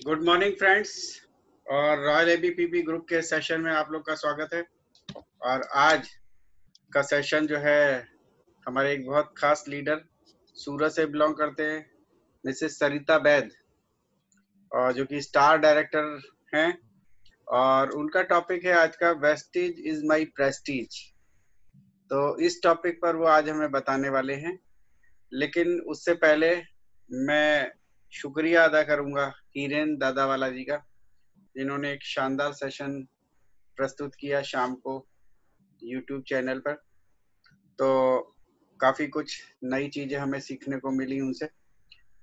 Good morning friends. और royal एबीपीबी group के session में आप लोग का स्वागत है। और आज का सेशन जो है हमारे एक बहुत खास लीडर सूरत से बिलोंग करते हैं, मिसेस सरिता बैद, और जो कि स्टार डायरेक्टर हैं। और उनका टॉपिक है आज का वेस्टेज इज माय प्रेस्टीज। तो इस टॉपिक पर वो आज हमें बताने वाले हैं। लेकिन उससे पहले मैं शुक्रिया अदा करूंगा हीरेन दादावाला जी का, जिन्होंने एक शानदार सेशन प्रस्तुत किया शाम को यूट्यूब चैनल पर। तो काफ़ी कुछ नई चीज़ें हमें सीखने को मिली उनसे।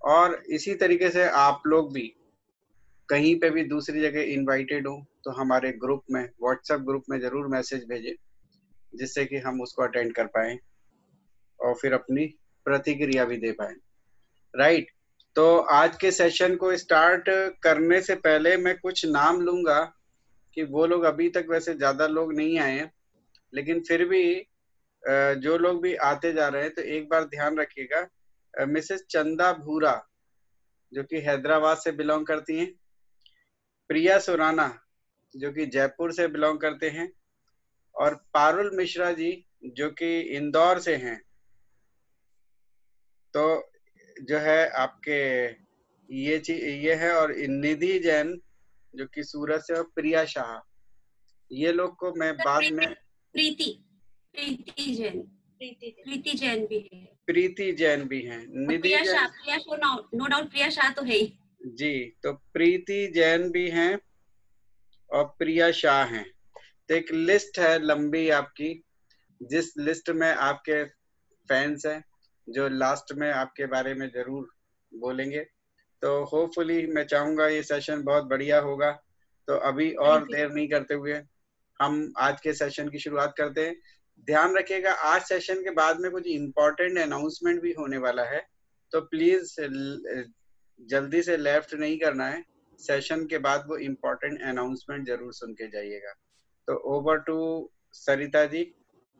और इसी तरीके से आप लोग भी कहीं पे भी दूसरी जगह इनवाइटेड हो तो हमारे ग्रुप में, व्हाट्सएप ग्रुप में ज़रूर मैसेज भेजें, जिससे कि हम उसको अटेंड कर पाएँ और फिर अपनी प्रतिक्रिया भी दे पाएँ। राइट। तो आज के सेशन को स्टार्ट करने से पहले मैं कुछ नाम लूँगा कि वो लोग अभी तक वैसे ज़्यादा लोग नहीं आए हैं, लेकिन फिर भी जो लोग भी आते जा रहे हैं तो एक बार ध्यान रखिएगा। मिसेस चंदा भूरा, जो कि हैदराबाद से बिलोंग करती हैं। प्रिया सुराना, जो कि जयपुर से बिलोंग करते हैं। और पारुल मिश्रा जी, जो कि इंदौर से हैं। तो जो है आपके ये है। और निधि जैन, जो कि सूरत से, और प्रिया शाह, ये लोग को मैं बाद में प्रीति जैन भी है। प्रीति जैन भी हैं। निधि जैन, प्रिया शाह नो डाउट प्रिया शाह तो है ही जी। तो प्रीति जैन भी हैं और प्रिया शाह हैं। तो एक लिस्ट है लंबी आपकी, जिस लिस्ट में आपके फैंस हैं जो लास्ट में आपके बारे में जरूर बोलेंगे। तो होपफुली मैं चाहूंगा ये सेशन बहुत बढ़िया होगा। तो अभी और देर नहीं करते हुए हम आज के सेशन की शुरुआत करते हैं। ध्यान रखिएगा, आज सेशन के बाद में कुछ इम्पोर्टेंट अनाउंसमेंट भी होने वाला है, तो प्लीज जल्दी से लेफ्ट नहीं करना है। सेशन के बाद वो इम्पोर्टेंट अनाउंसमेंट जरूर सुन के जाइएगा। तो ओवर टू सरिता जी,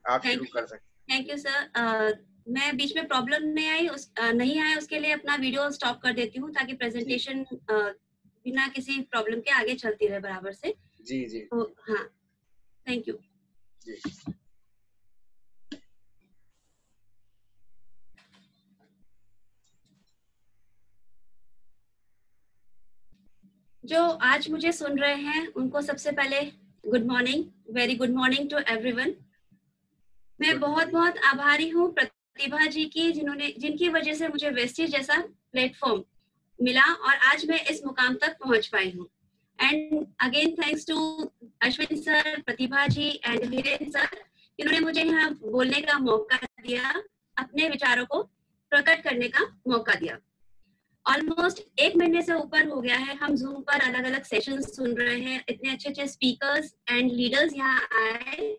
आप शुरू कर सकते हैं। Thank you sir. मैं बीच में प्रॉब्लम नहीं आया उसके लिए अपना वीडियो स्टॉप कर देती हूँ, ताकि प्रेजेंटेशन बिना किसी प्रॉब्लम के आगे चलती रहे बराबर से। जी जी। तो हाँ, थैंक यू जी। जो आज मुझे सुन रहे हैं उनको सबसे पहले good morning, very good morning to everyone. मैं बहुत बहुत आभारी हूँ प्रतिभा जी की, जिनकी वजह से मुझे वेस्टेज जैसा प्लेटफॉर्म मिला और आज मैं इस मुकाम तक पहुंच पाई हूँ। And again thanks to Ashwin sir, Pratibha ji and Hiren sir, जिन्होंने मुझे यहाँ बोलने का मौका दिया, अपने विचारों को प्रकट करने का मौका दिया। ऑलमोस्ट 1 महीने से ऊपर हो गया है हम जूम पर अलग अलग सेशन सुन रहे हैं। इतने अच्छे अच्छे स्पीकर्स एंड लीडर्स यहाँ आए,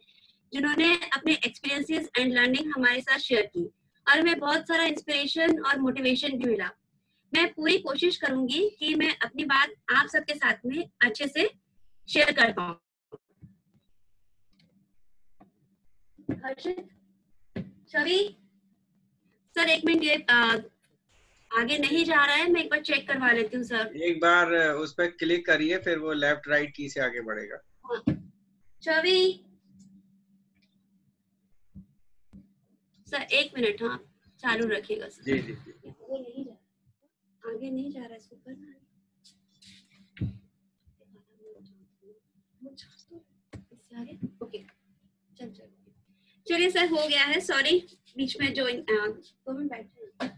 जिन्होंने अपने एक्सपीरियंसेस एंड लर्निंग हमारे साथ शेयर की, और हमें बहुत सारा इंस्पिरेशन और मोटिवेशन भी मिला। मैं पूरी कोशिश करूंगी कि मैं अपनी बात आप सबके साथ में अच्छे से शेयर कर पाऊँ। छवि सर, 1 मिनट, ये आगे नहीं जा रहा है, मैं एक बार चेक करवा लेती हूँ सर। एक बार उस पर क्लिक करिए, फिर वो लेफ्ट राइट की से आगे बढ़ेगा। छवि सर 1 मिनट, हाँ चालू रखिएगा सर। जी जी जी। आगे नहीं जा रहा है, इसको करना है। ओके, चलिए सर, हो गया है। सॉरी, बीच में जो बैठे।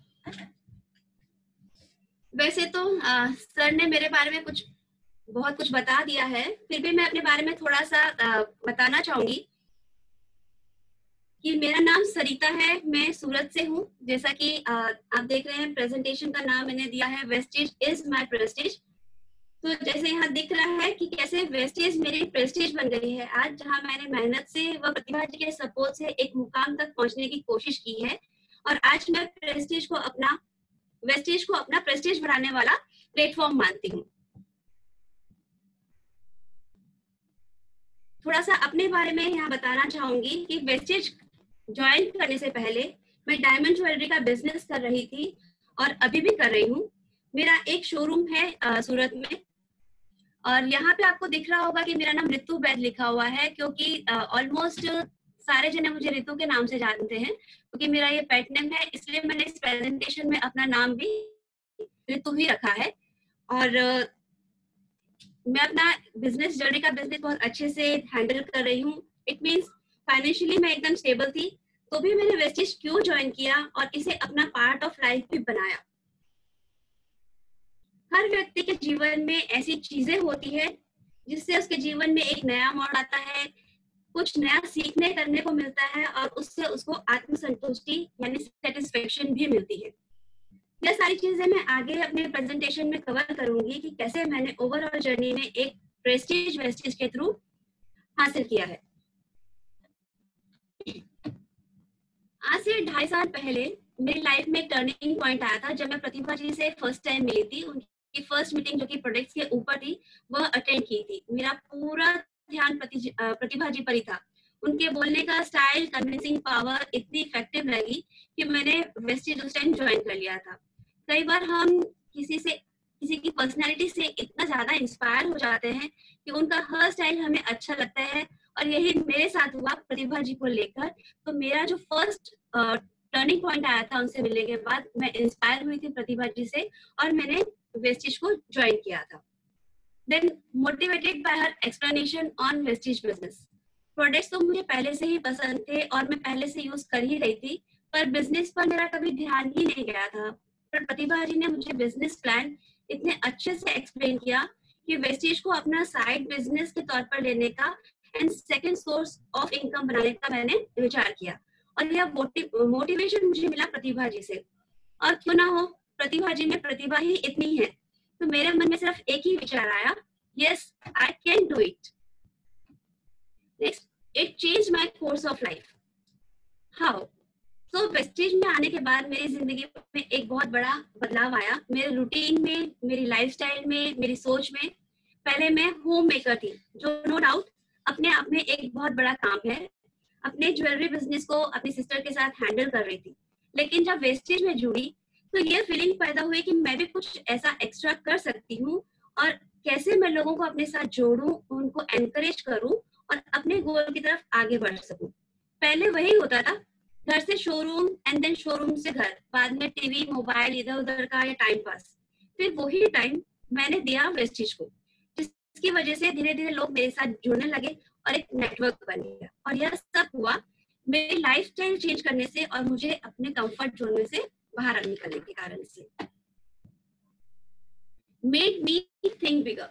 वैसे तो सर ने मेरे बारे में बहुत कुछ बता दिया है, फिर भी मैं अपने बारे में थोड़ा सा बताना चाहूंगी कि मेरा नाम सरिता है, मैं सूरत से हूँ। जैसा कि आप देख रहे हैं, प्रेजेंटेशन का नाम मैंने दिया है वेस्टेज इज माय प्रेस्टीज। तो जैसे यहाँ दिख रहा है कि कैसे वेस्टेज मेरी प्रेस्टीज बन गई है आज, जहाँ मैंने मेहनत से व प्रतिभा जी के सपोर्ट से एक मुकाम तक पहुंचने की कोशिश की है, और आज मैं वेस्टेज को अपना प्रेस्टीज बढ़ाने वाला प्लेटफॉर्म मानती हूँ। थोड़ा सा अपने बारे में यहाँ बताना चाहूंगी कि वेस्टेज ज्वाइन करने से पहले मैं डायमंड ज्वेलरी का बिजनेस कर रही थी, और अभी भी कर रही हूँ। मेरा एक शोरूम है सूरत में, और यहाँ पे आपको दिख रहा होगा कि मेरा नाम ऋतु बैद लिखा हुआ है, क्योंकि ऑलमोस्ट सारे जने मुझे ऋतु के नाम से जानते हैं, क्योंकि मेरा ये पेट नेम है, इसलिए मैंने इस प्रेजेंटेशन में अपना नाम भी ऋतु ही रखा है। और मैं अपना बिजनेस जर्नी का बिजनेस बहुत अच्छे से हैंडल कर रही हूँ। इट मीन्स फाइनेंशियली मैं एकदम स्टेबल थी, तो भी मैंने वेस्टिज क्यों ज्वाइन किया और इसे अपना पार्ट ऑफ लाइफ भी बनाया। हर व्यक्ति के जीवन में ऐसी चीजें होती है जिससे उसके जीवन में एक नया मोड़ आता है, कुछ नया सीखने करने को मिलता है और उससे उसको आत्मसंतुष्टि यानी सेटिस्फेक्शन भी मिलती है। यह सारी चीजें मैं आगे अपने प्रेजेंटेशन में कवर करूंगी कि कैसे मैंने ओवरऑल जर्नी में एक प्रेस्टीज वेस्टिज के थ्रू हासिल किया है। आज से 2.5 साल पहले मेरी लाइफ में एक टर्निंग पॉइंट आया था, जब मैं प्रतिभा जी से फर्स्ट टाइम मिली थी। उनकी फर्स्ट मीटिंग जो कि प्रोडक्ट्स के ऊपर थी, वह अटेंड की थी। मेरा पूरा ध्यान प्रतिभा जी पर ही था। उनके बोलने का स्टाइल, कन्विंसिंग पावर इतनी इफेक्टिव लगी कि मैंने वेस्टिज उस टाइम ज्वाइन कर लिया था। कई बार हम किसी की पर्सनैलिटी से इतना ज्यादा इंस्पायर हो जाते हैं कि उनका हर स्टाइल हमें अच्छा लगता है, और यही मेरे साथ हुआ प्रतिभा जी को लेकर। तो मेरा जो फर्स्ट टर्निंग पॉइंट आया था उनसे मिलने के बाद, मैं इंस्पायर हुई थी प्रतिभा जी से और मैंने वेस्टिज को ज्वाइन किया था। Then motivated by her explanation on Vestige business. Products तो मुझे पहले से ही पसंद थे और मैं पहले से यूज कर ही रही थी, पर बिजनेस पर मेरा कभी ध्यान ही नहीं गया था। पर प्रतिभा जी ने मुझे बिजनेस प्लान इतने अच्छे से एक्सप्लेन किया कि वेस्टिज को अपना साइड बिजनेस के तौर पर लेने का and second source of income बनाने का मैंने विचार किया, और यह मोटिवेशन मुझे मिला प्रतिभा जी से। और क्यों ना हो, प्रतिभा जी में प्रतिभा ही इतनी है, तो मेरे मन में सिर्फ एक ही विचार आया, yes I can do it. Next, it changed my course of life. How? So Vestige में आने के बाद मेरी जिंदगी में एक बहुत बड़ा बदलाव आया, मेरे रूटीन में, मेरी लाइफस्टाइल में, मेरी सोच में। पहले मैं होम मेकर थी, जो नो डाउट अपने आप में एक बहुत बड़ा काम है। अपने ज्वेलरी बिजनेस को अपनी सिस्टर के साथ हैंडल कर रही थी, लेकिन जब वेस्टिज में जुड़ी तो ये फीलिंग पैदा हुई कि मैं भी कुछ ऐसा एक्स्ट्रा कर सकती हूँ, और कैसे मैं लोगों को अपने साथ जोड़ूं, उनको एनकरेज करूं और अपने गोल की तरफ आगे बढ़ सकूं। पहले वही होता था, घर से शोरूम एंड देन शोरूम से घर, बाद में टीवी, मोबाइल, इधर उधर का या टाइम पास। फिर वही टाइम मैंने दिया वेस्टिज को, जिसकी वजह से धीरे धीरे लोग मेरे साथ जुड़ने लगे और एक नेटवर्क बन गया। और यह सब हुआ मेरी लाइफस्टाइल चेंज करने से और मुझे अपने कंफर्ट जोन में से बाहर निकलने के कारण से। मेड मी थिंक बिगर।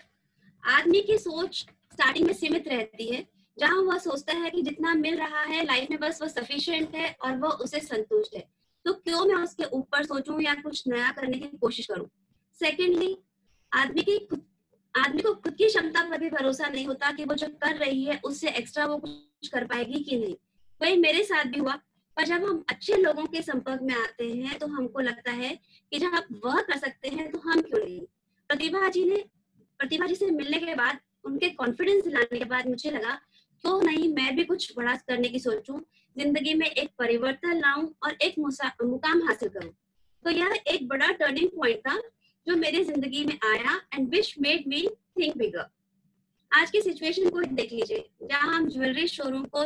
आदमी की सोच स्टार्टिंग में सीमित रहती है, जहां वह सोचता है कि जितना मिल रहा है लाइफ में बस वह सफिशिएंट है और वह उसे संतुष्ट है, तो क्यों मैं उसके ऊपर सोचूं या कुछ नया करने की कोशिश करूं। सेकेंडली, आदमी को खुद की क्षमता पर भी भरोसा नहीं होता कि वो जो कर रही है उससे एक्स्ट्रा वो कुछ कर पाएगी कि नहीं। वही मेरे साथ भी हुआ, पर जब हम अच्छे लोगों के संपर्क में आते हैं तो हमको लगता है कि जब आप वह कर सकते हैं तो हम क्यों नहीं। प्रतिभा जी से मिलने के बाद, उनके कॉन्फिडेंस दिलाने के बाद मुझे लगा क्यों नहीं मैं भी कुछ बड़ा करने की सोचूं, जिंदगी में एक परिवर्तन लाऊं और एक मुकाम हासिल करूं। तो यह एक बड़ा टर्निंग पॉइंट था जो मेरी जिंदगी में आया and which made me think bigger. आज की सिचुएशन को देख लीजिए, जहां हम ज्वेलरी शोरूम को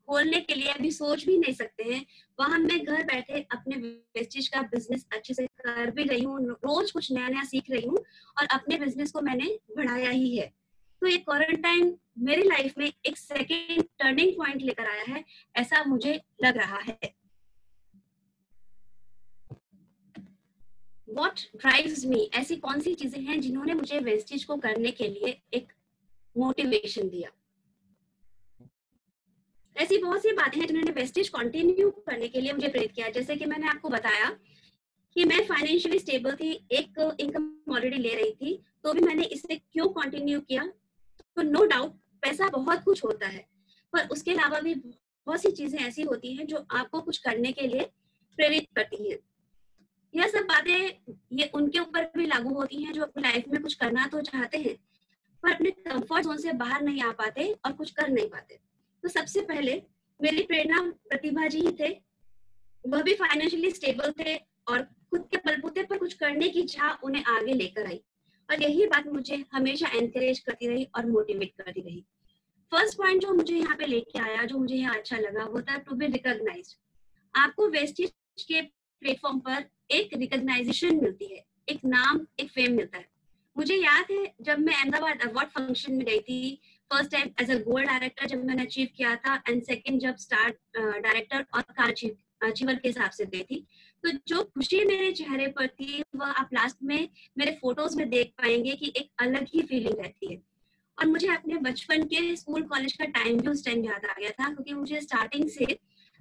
खोलने के लिए अभी सोच भी नहीं सकते हैं, वहां मैं घर बैठे अपने वेस्टिज का बिजनेस अच्छे से कर भी रही हूँ, रोज कुछ नया नया सीख रही हूँ और अपने बिजनेस को मैंने बढ़ाया ही है। तो ये क्वारंटाइन मेरी लाइफ में एक सेकेंड टर्निंग पॉइंट लेकर आया है, ऐसा मुझे लग रहा है। What drives me? ऐसी कौन सी चीजें हैं जिन्होंने मुझे वेस्टिज को करने के लिए एक मोटिवेशन दिया। ऐसी बहुत सी बातें हैं जिन्होंने वेस्टिज कंटिन्यू करने के लिए मुझे प्रेरित किया। जैसे कि मैंने आपको बताया कि मैं फाइनेंशियली स्टेबल थी, एक इनकम ऑलरेडी ले रही थी, तो भी मैंने इसे क्यों कंटिन्यू किया। तो नो डाउट पैसा बहुत कुछ होता है, पर उसके अलावा भी बहुत सी चीजें ऐसी होती हैं जो आपको कुछ करने के लिए प्रेरित करती हैं। यह सब बातें ये उनके ऊपर भी लागू होती हैं जो अपनी लाइफ में कुछ करना तो चाहते हैं, पर अपने कंफर्ट जोन से बाहर नहीं आ पाते और कुछ कर नहीं पाते। तो सबसे पहले मेरी प्रेरणा प्रतिभा जी ही थे। वह भी फाइनेंशियली स्टेबल थे और खुद के बलबूते पर कुछ करने की चाह उन्हें आगे लेकर आई। और यही बात मुझे हमेशा एनकरेज करती रही और मोटिवेट करती रही। फर्स्ट पॉइंट जो मुझे यहाँ पे लेके आया, जो मुझे यहाँ अच्छा लगा, वो था टू बी रिकॉग्नाइज्ड। आपको वेस्टेज के प्लेटफॉर्म पर एक रिकॉग्नाइजेशन मिलती है, एक नाम, एक फेम मिलता है। मुझे याद है जब मैं अहमदाबाद अवार्ड फंक्शन में गई थी, first time as a gold director जब मैंने अचीव किया था, एंड सेकंड जब स्टार डायरेक्टर और कार अचीवर के हिसाब से गई थी, तो जो खुशी मेरे चेहरे पर थी वह आप लास्ट में मेरे फोटोज में देख पाएंगे कि एक अलग ही फीलिंग रहती है। और मुझे अपने बचपन के स्कूल कॉलेज का टाइम भी उस टाइम याद आ गया था, क्योंकि मुझे स्टार्टिंग से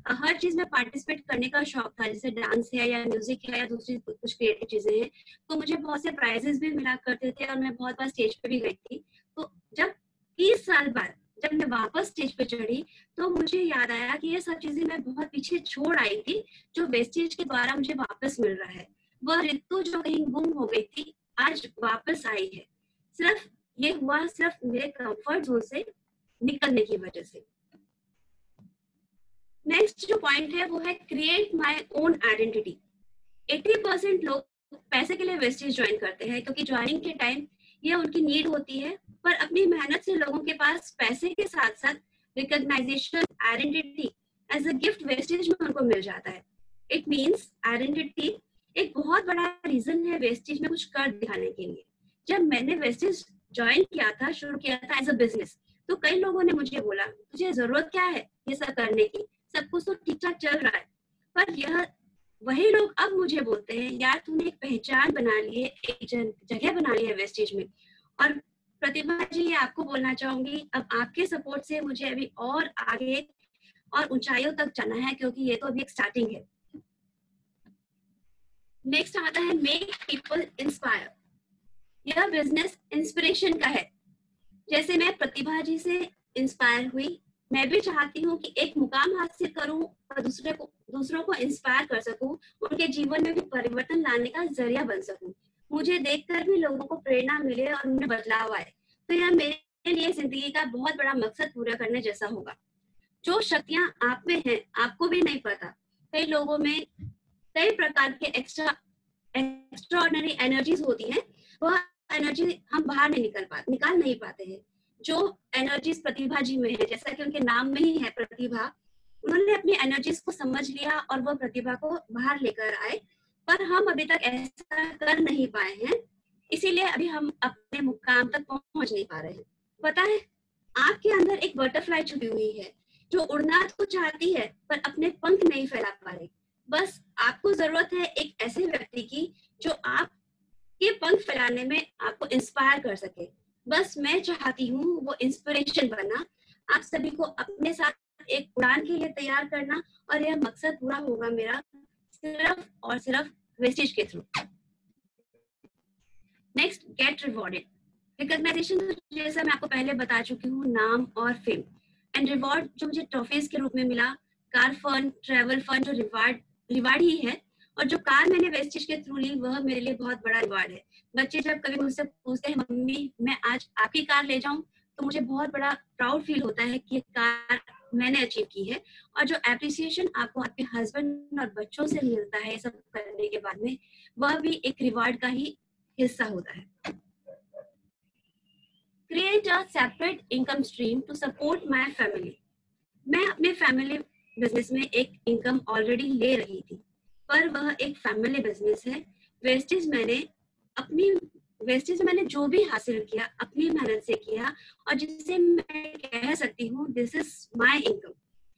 हर चीज में पार्टिसिपेट करने का शौक था, जैसे डांस है या म्यूजिक है या दूसरी कुछ क्रिएटिव चीजें हैं। तो मुझे बहुत से प्राइजेस भी मिला करते थे और मैं बहुत बार स्टेज पे भी गई थी। तो जब 30 साल बाद जब मैं वापस स्टेज पे चढ़ी, तो मुझे याद आया कि ये सब चीजें मैं बहुत पीछे छोड़ आई थी, जो वेस्टेज के द्वारा मुझे वापस मिल रहा है। वह ऋतु जो कहीं गुम हो गई थी, आज वापस आई है। सिर्फ ये हुआ सिर्फ मेरे कंफर्ट जोन से निकलने की वजह से। नेक्स्ट जो पॉइंट है वो है क्रिएट माय ओन आइडेंटिटी। 80% लोग पैसे के लिए वेस्टेज ज्वाइन करते हैं, क्योंकि ज्वाइनिंग के टाइम ये उनकी नीड होती है, पर अपनी मेहनत से लोगों के पास पैसे के साथ साथ recognisation, identity as a gift Vestige में उनको मिल जाता है। इट मीन्स आइडेंटिटी एक बहुत बड़ा रीजन है वेस्टेज में कुछ कर दिखाने के लिए। जब मैंने वेस्टेज ज्वाइन किया था, शुरू किया था एज अ बिजनेस, तो कई लोगों ने मुझे बोला तुझे जरूरत क्या है ये सब करने की, सब कुछ तो ठीक ठाक चल रहा है। पर यह वही लोग अब मुझे बोलते हैं यार तूने एक पहचान बना ली है, एक जगह बना ली है वेस्टेज में। और प्रतिभा जी, ये आपको बोलना चाहूंगी, अब आपके सपोर्ट से मुझे अभी और आगे और ऊंचाइयों तक जाना है, क्योंकि ये तो अभी एक स्टार्टिंग है। नेक्स्ट आता है मेक पीपल इंस्पायर। यह बिजनेस इंस्पिरेशन का है। जैसे मैं प्रतिभा जी से इंस्पायर हुई, मैं भी चाहती हूँ कि एक मुकाम हासिल करूँ और दूसरों को इंस्पायर कर सकूँ, उनके जीवन में भी परिवर्तन लाने का जरिया बन सकूँ। मुझे देखकर भी लोगों को प्रेरणा मिले और उनमें बदलाव आए, तो यह मेरे लिए जिंदगी का बहुत बड़ा मकसद पूरा करने जैसा होगा। जो शक्तियां आप में हैं आपको भी नहीं पता। कई लोगों में कई प्रकार के एक्स्ट्राऑर्डिनरी एनर्जीज होती हैं, वह एनर्जी हम बाहर निकाल नहीं पाते हैं। जो एनर्जीज प्रतिभा जी में है, जैसा कि उनके नाम में ही है प्रतिभा, उन्होंने अपनी एनर्जीज को समझ लिया और वह प्रतिभा को बाहर लेकर आए, पर हम अभी तक ऐसा कर नहीं पाए हैं, इसीलिए अभी हम अपने मुकाम तक पहुंच नहीं पा रहे हैं। पता है, आपके अंदर एक बटरफ्लाई छुपी हुई है जो उड़ना तो चाहती है पर अपने पंख नहीं फैला पा रही। बस आपको जरूरत है एक ऐसे व्यक्ति की जो आपके पंख फैलाने में आपको इंस्पायर कर सके। बस मैं चाहती हूँ वो इंस्पिरेशन बनना, आप सभी को अपने साथ एक उड़ान के लिए तैयार करना, और यह मकसद पूरा होगा मेरा सिर्फ और सिर्फ वेस्टेज के थ्रू। Next, get rewarded. रिकॉग्नाइजेशन तो जैसा मैं आपको पहले बता चुकी हूँ, नाम और फेम, एंड रिवॉर्ड जो मुझे ट्रॉफीज के रूप में मिला, कार फंड, ट्रैवल फंड, जो रिवार्ड ही है। और जो कार मैंने वेस्टेज के थ्रू ली, वह मेरे लिए बहुत बड़ा रिवार्ड है। बच्चे जब कभी मुझसे पूछते हैं मम्मी मैं आज आपकी कार ले जाऊं, तो मुझे बहुत बड़ा प्राउड फील होता है कि कार मैंने अचीव की है। और जो एप्रिसिएशन आपको आपके हस्बैंड और बच्चों से मिलता है सब करने के बाद में, वह भी एक रिवार्ड का ही हिस्सा होता है। Create a separate income stream to support my family. मैं अपने फैमिली बिजनेस में एक इनकम ऑलरेडी ले रही थी, पर वह एक फैमिली बिजनेस है। वेस्टेज मैंने जो भी हासिल किया अपनी मेहनत से किया, और जिसे मैं कह सकती हूँ दिस इज माय इनकम।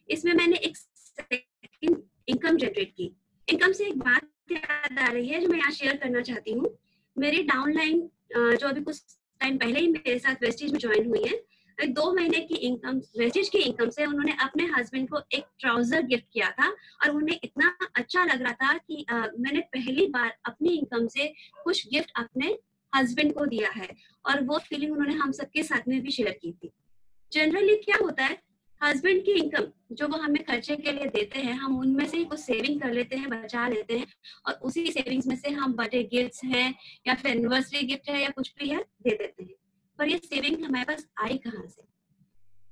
इसमें मैंने एक सेकंड इनकम जनरेट की। इनकम से एक बात याद आ रही है जो मैं यहाँ शेयर करना चाहती हूँ। मेरी डाउनलाइन जो अभी कुछ टाइम पहले ही मेरे साथ वेस्टेज में ज्वाइन हुई है, 2 महीने की इनकम, वेस्टेज की इनकम से उन्होंने अपने हस्बैंड को एक ट्राउजर गिफ्ट किया था, और उन्हें इतना अच्छा लग रहा था कि मैंने पहली बार अपनी इनकम से कुछ गिफ्ट अपने हस्बैंड को दिया है, और वो फीलिंग उन्होंने हम सबके साथ में भी शेयर की थी। जनरली क्या होता है, हस्बैंड की इनकम जो वो हमें खर्चे के लिए देते हैं, हम उनमें से ही कुछ सेविंग कर लेते हैं, बचा लेते हैं, और उसी सेविंग्स में से हम बर्थडे गिफ्ट्स हैं या फिर एनिवर्सरी गिफ्ट है या कुछ भी है दे देते हैं। पर ये सेविंग हमारे पास आई कहाँ से?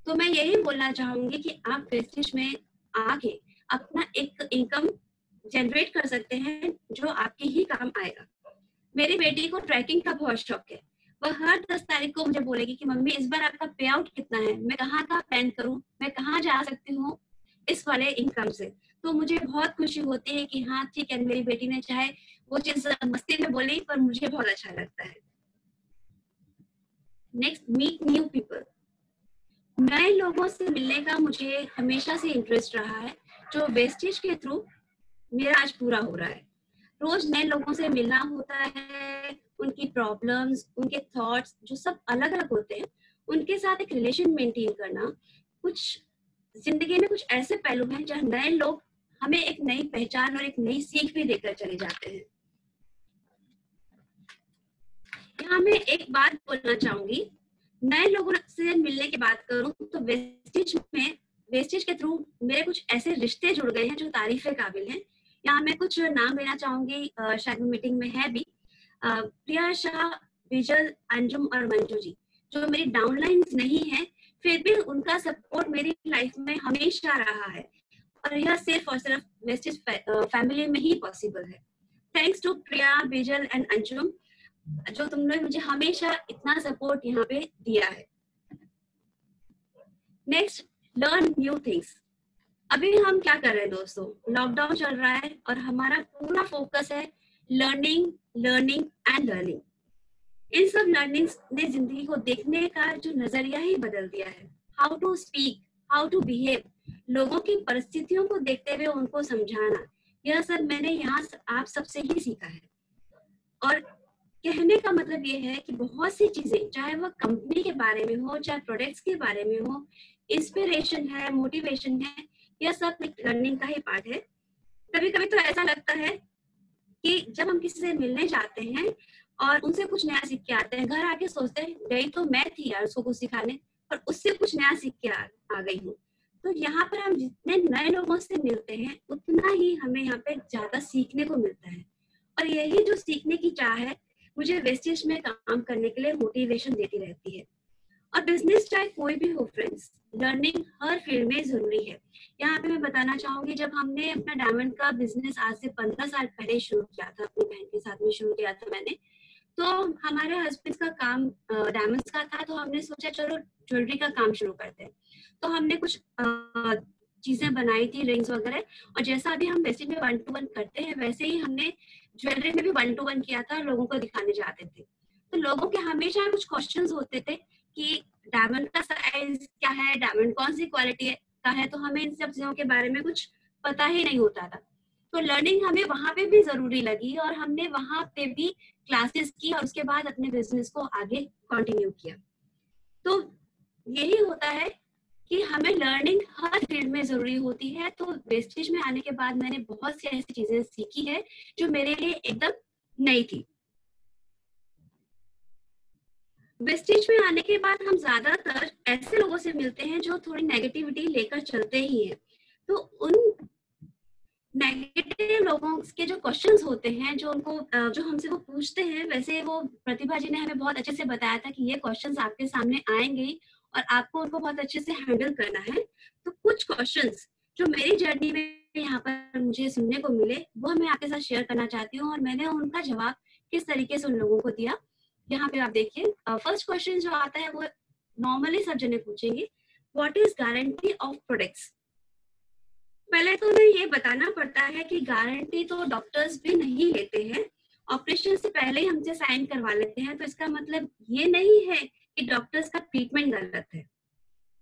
तो मैं यही बोलना चाहूंगी कि आप वेस्टेज में आके अपना एक इनकम जनरेट कर सकते हैं जो आपके ही काम आएगा। मेरी बेटी को ट्रैकिंग का बहुत शौक है। वह हर 10 तारीख को मुझे बोलेगी कि मम्मी इस बार आपका पे आउट कितना है, मैं कहाँ का प्लान करूँ, मैं कहाँ जा सकती हूँ इस वाले इनकम से। तो मुझे बहुत खुशी होती है कि हाँ ठीक है, मेरी बेटी ने चाहे वो चीज मस्ती में बोली, पर मुझे बहुत अच्छा लगता है। Next, meet new people. नए लोगों से मिलने का मुझे हमेशा से इंटरेस्ट रहा है, जो वेस्टेज के थ्रू मेरा आज पूरा हो रहा है। रोज नए लोगों से मिलना होता है, उनकी प्रॉब्लम्स, उनके थॉट्स जो सब अलग अलग होते हैं, उनके साथ एक रिलेशन मेंटेन करना। कुछ जिंदगी में कुछ ऐसे पहलू हैं जहाँ नए लोग हमें एक नई पहचान और एक नई सीख भी देकर चले जाते हैं। यहाँ मैं एक बात बोलना चाहूंगी, नए लोगों से मिलने की बात करूं तो वेस्टेज के थ्रू मेरे कुछ ऐसे रिश्ते जुड़ गए हैं जो तारीफ के काबिल हैं। यहाँ मैं कुछ नाम लेना चाहूंगी, शायद मीटिंग में है भी। प्रिया शाह, विजल, अंजुम और मंजू जी, जो मेरी डाउनलाइंस नहीं है, फिर भी उनका सपोर्ट मेरी लाइफ में हमेशा रहा है, और यह सिर्फ और सिर्फ वेस्टेज फैमिली में ही पॉसिबल है। Thanks to Priya, Vijal and Anjum, जो तुमने मुझे हमेशा इतना सपोर्ट यहाँ पे दिया है। Next, learn new things. अभी हम क्या कर रहे हैं दोस्तों, लॉकडाउन चल रहा है और हमारा पूरा फोकस है लर्निंग, लर्निंग एंड लर्निंग। इन सब लर्निंग्स ने जिंदगी को देखने का जो नजरिया ही बदल दिया है। How to speak, how to behave, लोगों की परिस्थितियों को देखते हुए उनको समझाना, यह सब मैंने यहाँ आप सबसे ही सीखा है। और कहने का मतलब ये है कि बहुत सी चीजें, चाहे वो कंपनी के बारे में हो, चाहे प्रोडक्ट्स के बारे में हो, इंस्पिरेशन है, मोटिवेशन है, यह सब एक लर्निंग का ही पार्ट है। कभी कभी तो ऐसा लगता है कि जब हम किसी से मिलने जाते हैं और उनसे कुछ नया सीख के आते हैं, घर आके सोचते हैं गई तो मैं थी यार उसको कुछ सिखाने, और उससे कुछ नया सीख के आ गई हूँ। तो यहाँ पर हम जितने नए लोगों से मिलते हैं उतना ही हमें यहाँ पे ज्यादा सीखने को मिलता है, और यही जो सीखने की चाह है मुझे वेस्टेज में काम करने के लिए मोटिवेशन देती रहती है। और बिजनेस चाहे कोई भी हो फ्रेंड्स, लर्निंग हर फील्ड में जरूरी है। यहाँ पे मैं बताना चाहूंगी, जब हमने अपना डायमंड का बिजनेस आज से 15 साल पहले शुरू किया था, अपनी बहन के साथ में शुरू किया था मैंने, तो हमारे हस्बैंड का काम डायमंड्स का था, तो हमने सोचा चलो ज्वेलरी का काम शुरू करते हैं। तो हमने कुछ चीजें बनाई थी, रिंग्स वगैरह, और जैसा अभी हम वैसे में 1 to 1 करते हैं, वैसे ही हमने ज्वेलरी में भी 1 to 1 किया था, लोगों को दिखाने जाते थे। तो लोगों के हमेशा कुछ क्वेश्चंस होते थे कि डायमंड का साइज क्या है, डायमंड कौन सी क्वालिटी का है, तो हमें इन सब चीजों के बारे में कुछ पता ही नहीं होता था। तो लर्निंग हमें वहां पे भी जरूरी लगी, और हमने वहां पे भी क्लासेस की, और उसके बाद अपने बिजनेस को आगे कंटिन्यू किया। तो यही होता है कि हमें लर्निंग हर फील्ड में जरूरी होती है। तो वेस्टेज में आने के बाद मैंने बहुत सी ऐसी चीजें सीखी है जो मेरे लिए एकदम नई थी। वेस्टेज में आने के बाद हम ज्यादातर ऐसे लोगों से मिलते हैं जो थोड़ी नेगेटिविटी लेकर चलते ही हैं। तो उन नेगेटिव लोगों के जो क्वेश्चंस होते हैं, जो उनको जो हमसे वो पूछते हैं, वैसे वो प्रतिभा जी ने हमें बहुत अच्छे से बताया था कि ये क्वेश्चंस आपके सामने आएंगे और आपको उनको बहुत अच्छे से हैंडल करना है। तो कुछ क्वेश्चंस जो मेरी जर्नी में यहाँ पर मुझे सुनने को मिले, वो मैं आपके साथ शेयर करना चाहती हूँ, और मैंने उनका जवाब किस तरीके से उन लोगों को दिया। यहाँ पे आप देखिए, फर्स्ट क्वेश्चन जो आता है वो नॉर्मली सब जने पूछेंगे, what is guarantee of products. पहले तो उन्हें ये बताना पड़ता है कि गारंटी तो डॉक्टर्स भी नहीं लेते हैं, ऑपरेशन से पहले ही हमसे साइन करवा लेते हैं। तो इसका मतलब ये नहीं है कि डॉक्टर्स का ट्रीटमेंट गलत है।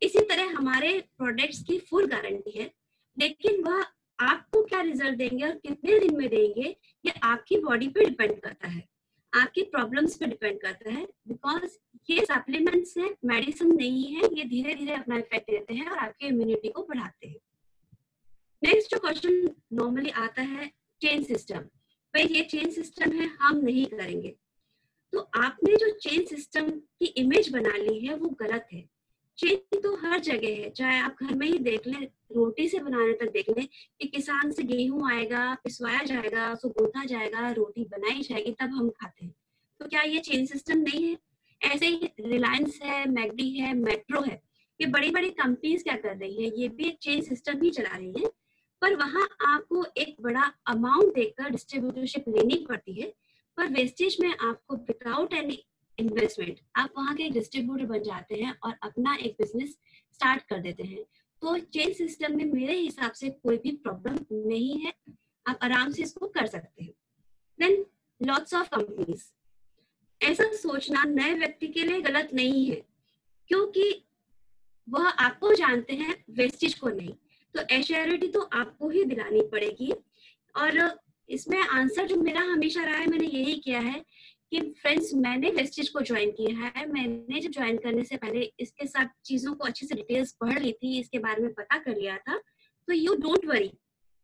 इसी तरह हमारे प्रोडक्ट्स की फुल गारंटी है, लेकिन वह आपको क्या रिजल्ट देंगे और कितने दिन में देंगे, ये आपकी बॉडी पे डिपेंड करता है, आपकी प्रॉब्लम्स पे डिपेंड करता है। बिकॉज ये सप्लीमेंट्स है, मेडिसिन नहीं है, ये धीरे धीरे अपना इफेक्ट देते हैं और आपकी इम्यूनिटी को बढ़ाते हैं। नेक्स्ट जो क्वेश्चन नॉर्मली आता है, चेन सिस्टम। भाई ये चेन सिस्टम है, हम नहीं करेंगे। तो आपने जो चेन सिस्टम की इमेज बना ली है वो गलत है। चेन तो हर जगह है, चाहे आप घर में ही देख लें, रोटी से बनाने तक देख लें कि किसान से गेहूं आएगा, पिसवाया जाएगा, उसको गूंथा जाएगा, रोटी बनाई जाएगी, तब हम खाते हैं। तो क्या ये चेन सिस्टम नहीं है? ऐसे ही रिलायंस है, मैकडी है, मेट्रो है, ये बड़ी बड़ी कंपनीज क्या कर रही है, ये भी एक चेन सिस्टम ही चला रही है, पर वहां आपको एक बड़ा अमाउंट देकर डिस्ट्रीब्यूटरशिप लेनी पड़ती है। पर वेस्टेज में आपको विदाउट एनी इन्वेस्टमेंट आप वहाँ के डिस्ट्रीब्यूटर बन जाते हैं और अपना एक बिजनेस स्टार्ट कर देते हैं। तो चेन सिस्टम में मेरे हिसाब से कोई भी प्रॉब्लम नहीं है, आप आराम से इसको कर सकते हैं। देन लॉट्स ऑफ कंपनीज, ऐसा सोचना नए व्यक्ति के लिए गलत नहीं है, क्योंकि वह आपको जानते हैं, वेस्टेज को नहीं। तो एश्योरिटी तो आपको ही दिलानी पड़ेगी। और इसमें आंसर जो मेरा हमेशा रहा है, मैंने यही किया है कि फ्रेंड्स, मैंने वेस्टेज को ज्वाइन किया है। मैंने जब ज्वाइन करने से पहले इसके साथ चीजों को अच्छे से डिटेल्स पढ़ ली थी, इसके बारे में पता कर लिया था। तो यू डोंट वरी,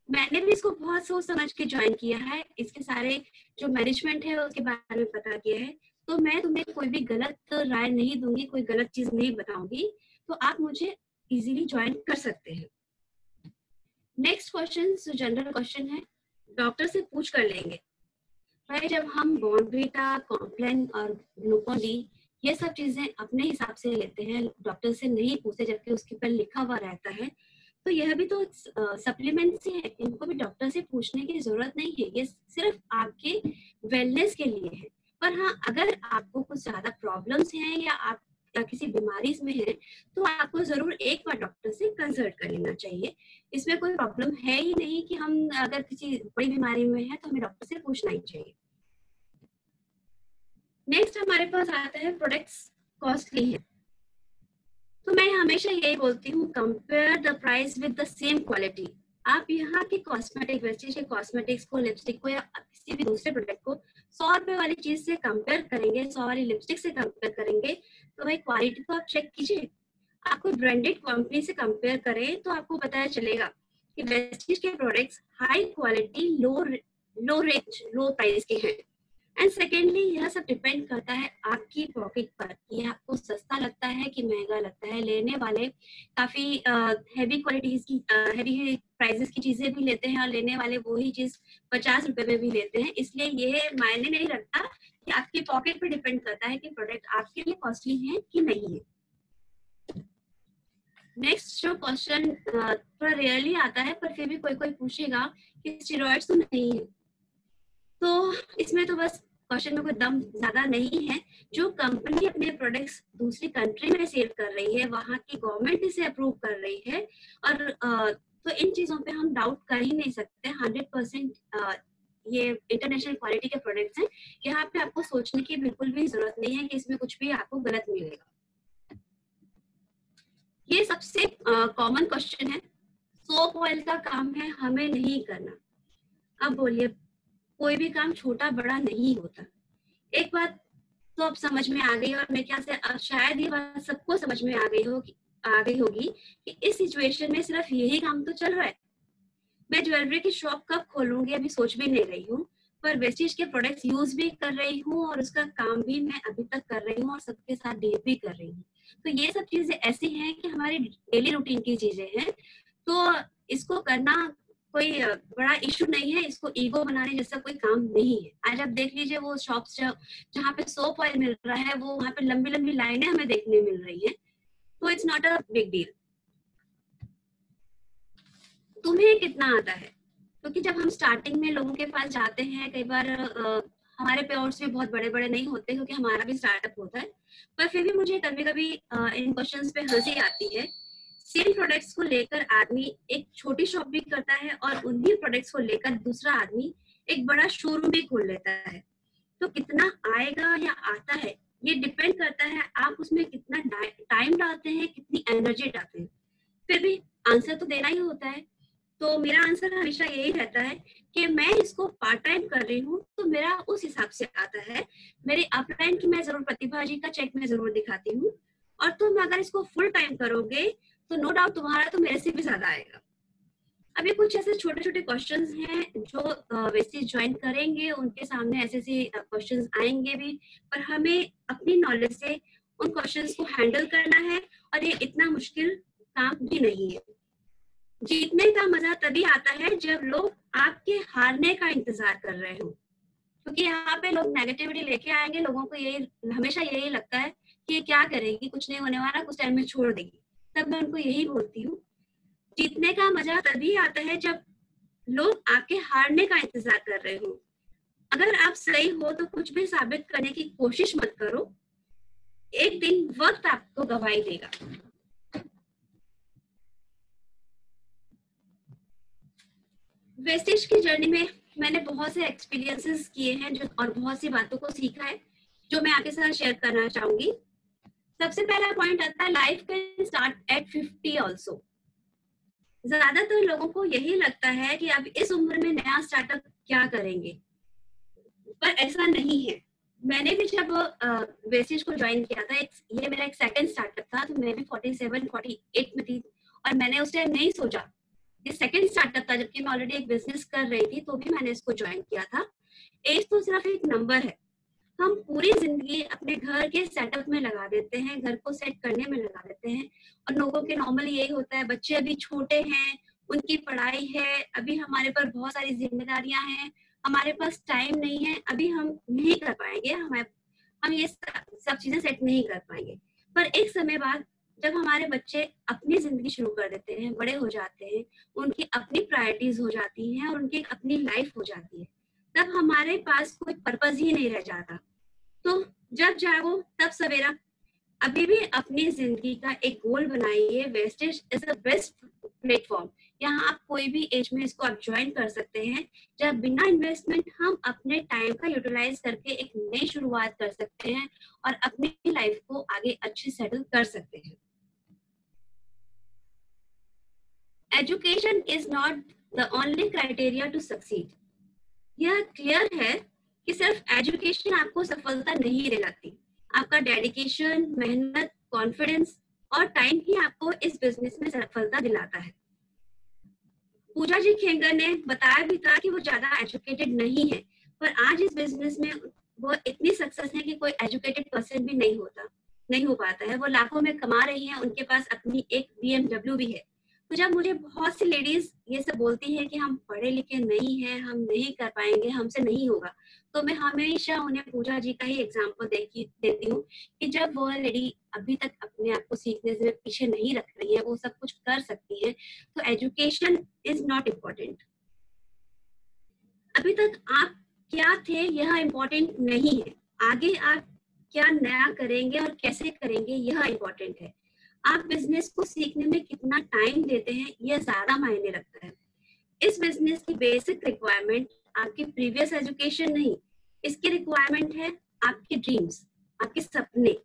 मैंने भी इसको बहुत सोच समझ के ज्वाइन किया है, इसके सारे जो मैनेजमेंट है उसके बारे में पता किया है। तो मैं तुम्हें कोई भी गलत राय नहीं दूंगी, कोई गलत चीज नहीं बताऊंगी, तो आप मुझे इजीली ज्वाइन कर सकते हैं। नेक्स्ट क्वेश्चन जो जनरल क्वेश्चन है, डॉक्टर से पूछ कर लेंगे भाई। जब हम बॉर्नवीटा, कॉम्प्लान और ग्लूकोन-डी ये सब चीजें अपने हिसाब से लेते हैं, डॉक्टर से नहीं पूछते, जबकि उसके ऊपर लिखा हुआ रहता है, तो यह भी तो सप्लीमेंट्स ही है, इनको भी डॉक्टर से पूछने की जरूरत नहीं है। ये सिर्फ आपके वेलनेस के लिए है। पर हाँ, अगर आपको कुछ ज्यादा प्रॉब्लम्स हैं या आप किसी बीमारी में है, तो आपको जरूर एक बार डॉक्टर से कंसल्ट कर लेना चाहिए। इसमें कोई प्रॉब्लम है ही नहीं कि हम अगर किसी बड़ी बीमारी में है तो हमें डॉक्टर से पूछना ही चाहिए। नेक्स्ट हमारे पास आता है प्रोडक्ट्स कॉस्टली है, तो मैं हमेशा यही बोलती हूँ, compare the price with the same quality. आप यहाँ के कॉस्मेटिक, वेस्टेज के कॉस्मेटिक्स को, लिपस्टिक को या किसी भी दूसरे प्रोडक्ट को 100 रुपए वाली चीज से कंपेयर करेंगे, 100 वाली लिपस्टिक से कंपेयर करेंगे, तो भाई क्वालिटी तो आप चेक कीजिए। आप कोई ब्रांडेड कंपनी से कंपेयर करें तो आपको पता चलेगा कि वेस्टेज के प्रोडक्ट्स हाई क्वालिटी, लो रेंज, लो प्राइस के हैं। एंड सेकेंडली, यह सब डिपेंड करता है आपकी पॉकेट पर कि आपको सस्ता लगता है कि महंगा लगता है। लेने वाले काफी हैवी क्वालिटीज की, हैवी प्राइसेस की चीजें भी लेते हैं और लेने वाले वही चीज 50 रुपए में भी लेते हैं। इसलिए ये मायने नहीं रखता, कि आपकी पॉकेट पर डिपेंड करता है कि प्रोडक्ट आपके लिए कॉस्टली है कि नहीं है। नेक्स्ट जो क्वेश्चन थोड़ा रेयरली आता है, पर फिर भी कोई कोई पूछेगा कि स्टेरॉइड्स तो नहीं है। तो इसमें तो बस क्वेश्चन में कोई दम ज्यादा नहीं है। जो कंपनी अपने प्रोडक्ट्स दूसरी कंट्री में सेल कर रही है, वहाँ की गवर्नमेंट इसे अप्रूव कर रही है, और तो इन चीजों पे हम डाउट कर ही नहीं सकते। 100% ये इंटरनेशनल क्वालिटी के प्रोडक्ट्स हैं। यहाँ पे आपको सोचने की बिल्कुल भी जरूरत नहीं है कि इसमें कुछ भी आपको गलत मिलेगा। ये सबसे कॉमन क्वेश्चन है, सोप ऑयल का काम है, हमें नहीं करना। अब बोलिए, कोई भी काम छोटा बड़ा नहीं होता। एक बात तो अब समझ में आ गई, और मेरे ख्याल से अब शायद ये बात सबको समझ में आ गई होगी कि इस सिचुएशन में सिर्फ यही काम तो चल रहा है। मैं ज्वेलरी की शॉप कब खोलूंगी अभी सोच भी नहीं रही हूँ, पर वेस्टेज के प्रोडक्ट्स यूज भी कर रही हूँ और उसका काम भी मैं अभी तक कर रही हूँ और सबके साथ डील भी कर रही हूँ। तो ये सब चीजें ऐसी हैं कि हमारी डेली रूटीन की चीजें हैं, तो इसको करना कोई बड़ा इशू नहीं है। इसको ईगो बनाने जैसा कोई काम नहीं है। आज आप देख लीजिए, वो शॉप्स जहाँ पे सोप ऑयल मिल रहा है, वो वहाँ पे लंबी लंबी लाइनें हमें देखने मिल रही है। तो it's not a big deal. तुम्हें कितना आता है? क्योंकि जब हम स्टार्टिंग में लोगों के पास जाते हैं, कई बार हमारे पे आउट्स भी बहुत बड़े बड़े नहीं होते, क्योंकि हमारा भी स्टार्टअप होता है। पर फिर भी मुझे कभी कभी इन क्वेश्चंस पे हंसी आती है। सेम प्रोडक्ट्स को लेकर आदमी एक छोटी शॉप भी करता है, और उन्हीं प्रोडक्ट्स को लेकर दूसरा आदमी एक बड़ा शोरूम भी खोल लेता है। तो कितना आएगा या आता है, ये डिपेंड करता है आप उसमें कितना टाइम डालते हैं, कितनी एनर्जी डालते हैं। फिर भी आंसर तो देना ही होता है। तो मेरा आंसर हमेशा यही रहता है कि मैं इसको पार्ट टाइम कर रही हूँ, तो मेरा उस हिसाब से आता है। मेरे अपलाइन की मैं जरूर प्रतिभा जी का चेक में जरूर दिखाती हूँ, और तुम अगर इसको फुल टाइम करोगे तो नो डाउट तुम्हारा तो मेरे से भी ज्यादा आएगा। अभी कुछ ऐसे छोटे छोटे क्वेश्चंस हैं जो वेस्टेज ज्वाइन करेंगे उनके सामने ऐसे क्वेश्चंस आएंगे भी, पर हमें अपनी नॉलेज से उन क्वेश्चंस को हैंडल करना है, और ये इतना मुश्किल काम भी नहीं है। जीतने का मजा तभी आता है जब लोग आपके हारने का इंतजार कर रहे हो, क्योंकि यहाँ पे लोग नेगेटिविटी लेके आएंगे। लोगों को यही हमेशा यही लगता है कि ये क्या करेगी, कुछ नहीं होने वाला, कुछ टाइम में छोड़ देगी। तब मैं उनको यही बोलती हूँ, जीतने का मजा तभी आता है जब लोग आपके हारने का इंतजार कर रहे हो। अगर आप सही हो तो कुछ भी साबित करने की कोशिश मत करो, एक दिन वक्त आपको गवाही देगा। वेस्टेज की जर्नी में मैंने बहुत से एक्सपीरियंसेस किए हैं जो और बहुत सी बातों को सीखा है जो मैं आपके साथ शेयर करना चाहूंगी। सबसे पहला पॉइंट आता है life can start at 50 also. ज्यादातर लोगों को यही लगता है कि अब इस उम्र में नया स्टार्टअप क्या करेंगे, पर ऐसा नहीं है। मैंने भी जब वेस्टेज को ज्वाइन किया था, ये मेरा एक सेकंड स्टार्टअप था, तो मैं भी 47-48 में थी और मैंने उस टाइम नहीं सोचा, ये सेकंड स्टार्टअप था जबकि मैं ऑलरेडी एक बिजनेस कर रही थी, तो भी मैंने इसको ज्वाइन किया था। एज तो सिर्फ एक नंबर है। हम पूरी जिंदगी अपने घर के सेटअप में लगा देते हैं, घर को सेट करने में लगा देते हैं, और लोगों के नॉर्मली यही होता है, बच्चे अभी छोटे हैं, उनकी पढ़ाई है, अभी हमारे पर बहुत सारी जिम्मेदारियां हैं, हमारे पास टाइम नहीं है, अभी हम नहीं कर पाएंगे, हम ये सब चीजें सेट नहीं कर पाएंगे। पर एक समय बाद जब हमारे बच्चे अपनी जिंदगी शुरू कर देते हैं, बड़े हो जाते हैं, उनकी अपनी प्रायोरिटीज हो जाती हैं और उनकी अपनी लाइफ हो जाती है, तब हमारे पास कोई पर्पस ही नहीं रह जाता। तो जब जागो तब सवेरा। अभी भी अपनी जिंदगी का एक गोल बनाइए। Wastage is the best platform. यहाँ आप कोई भी एज में इसको आप ज्वाइन कर सकते हैं, जब बिना इन्वेस्टमेंट हम अपने टाइम का यूटिलाइज करके एक नई शुरुआत कर सकते हैं और अपनी लाइफ को आगे अच्छे सेटल कर सकते हैं। Education is not the only criteria to succeed. यह क्लियर है कि सिर्फ एजुकेशन आपको सफलता नहीं दिलाती, आपका डेडिकेशन, मेहनत, कॉन्फिडेंस और टाइम ही आपको इस बिजनेस में सफलता दिलाता है। पूजा जी खेंगर ने बताया भी था कि वो ज्यादा एजुकेटेड नहीं है, पर आज इस बिजनेस में वो इतनी सक्सेस है कि कोई एजुकेटेड पर्सन भी नहीं हो पाता है। वो लाखों में कमा रही हैं, उनके पास अपनी एक BMW भी है। तो जब मुझे बहुत सी लेडीज ये सब बोलती हैं कि हम पढ़े लिखे नहीं हैं, हम नहीं कर पाएंगे, हमसे नहीं होगा, तो मैं हमेशा उन्हें पूजा जी का ही एग्जाम्पल देती हूँ कि जब वो लेडी अभी तक अपने आप को सीखने से पीछे नहीं रख रही है, वो सब कुछ कर सकती है, तो एजुकेशन इज नॉट इम्पोर्टेंट। अभी तक आप क्या थे यह इम्पोर्टेंट नहीं है, आगे आप क्या नया करेंगे और कैसे करेंगे यह इम्पोर्टेंट है। आप बिजनेस को सीखने में कितना टाइम देते हैं यह ज्यादा मायने रखता है। इस बिजनेस की बेसिक रिक्वायरमेंट आपकी प्रीवियस एजुकेशन नहीं, इसकी रिक्वायरमेंट है आपके ड्रीम्स, आपके सपने,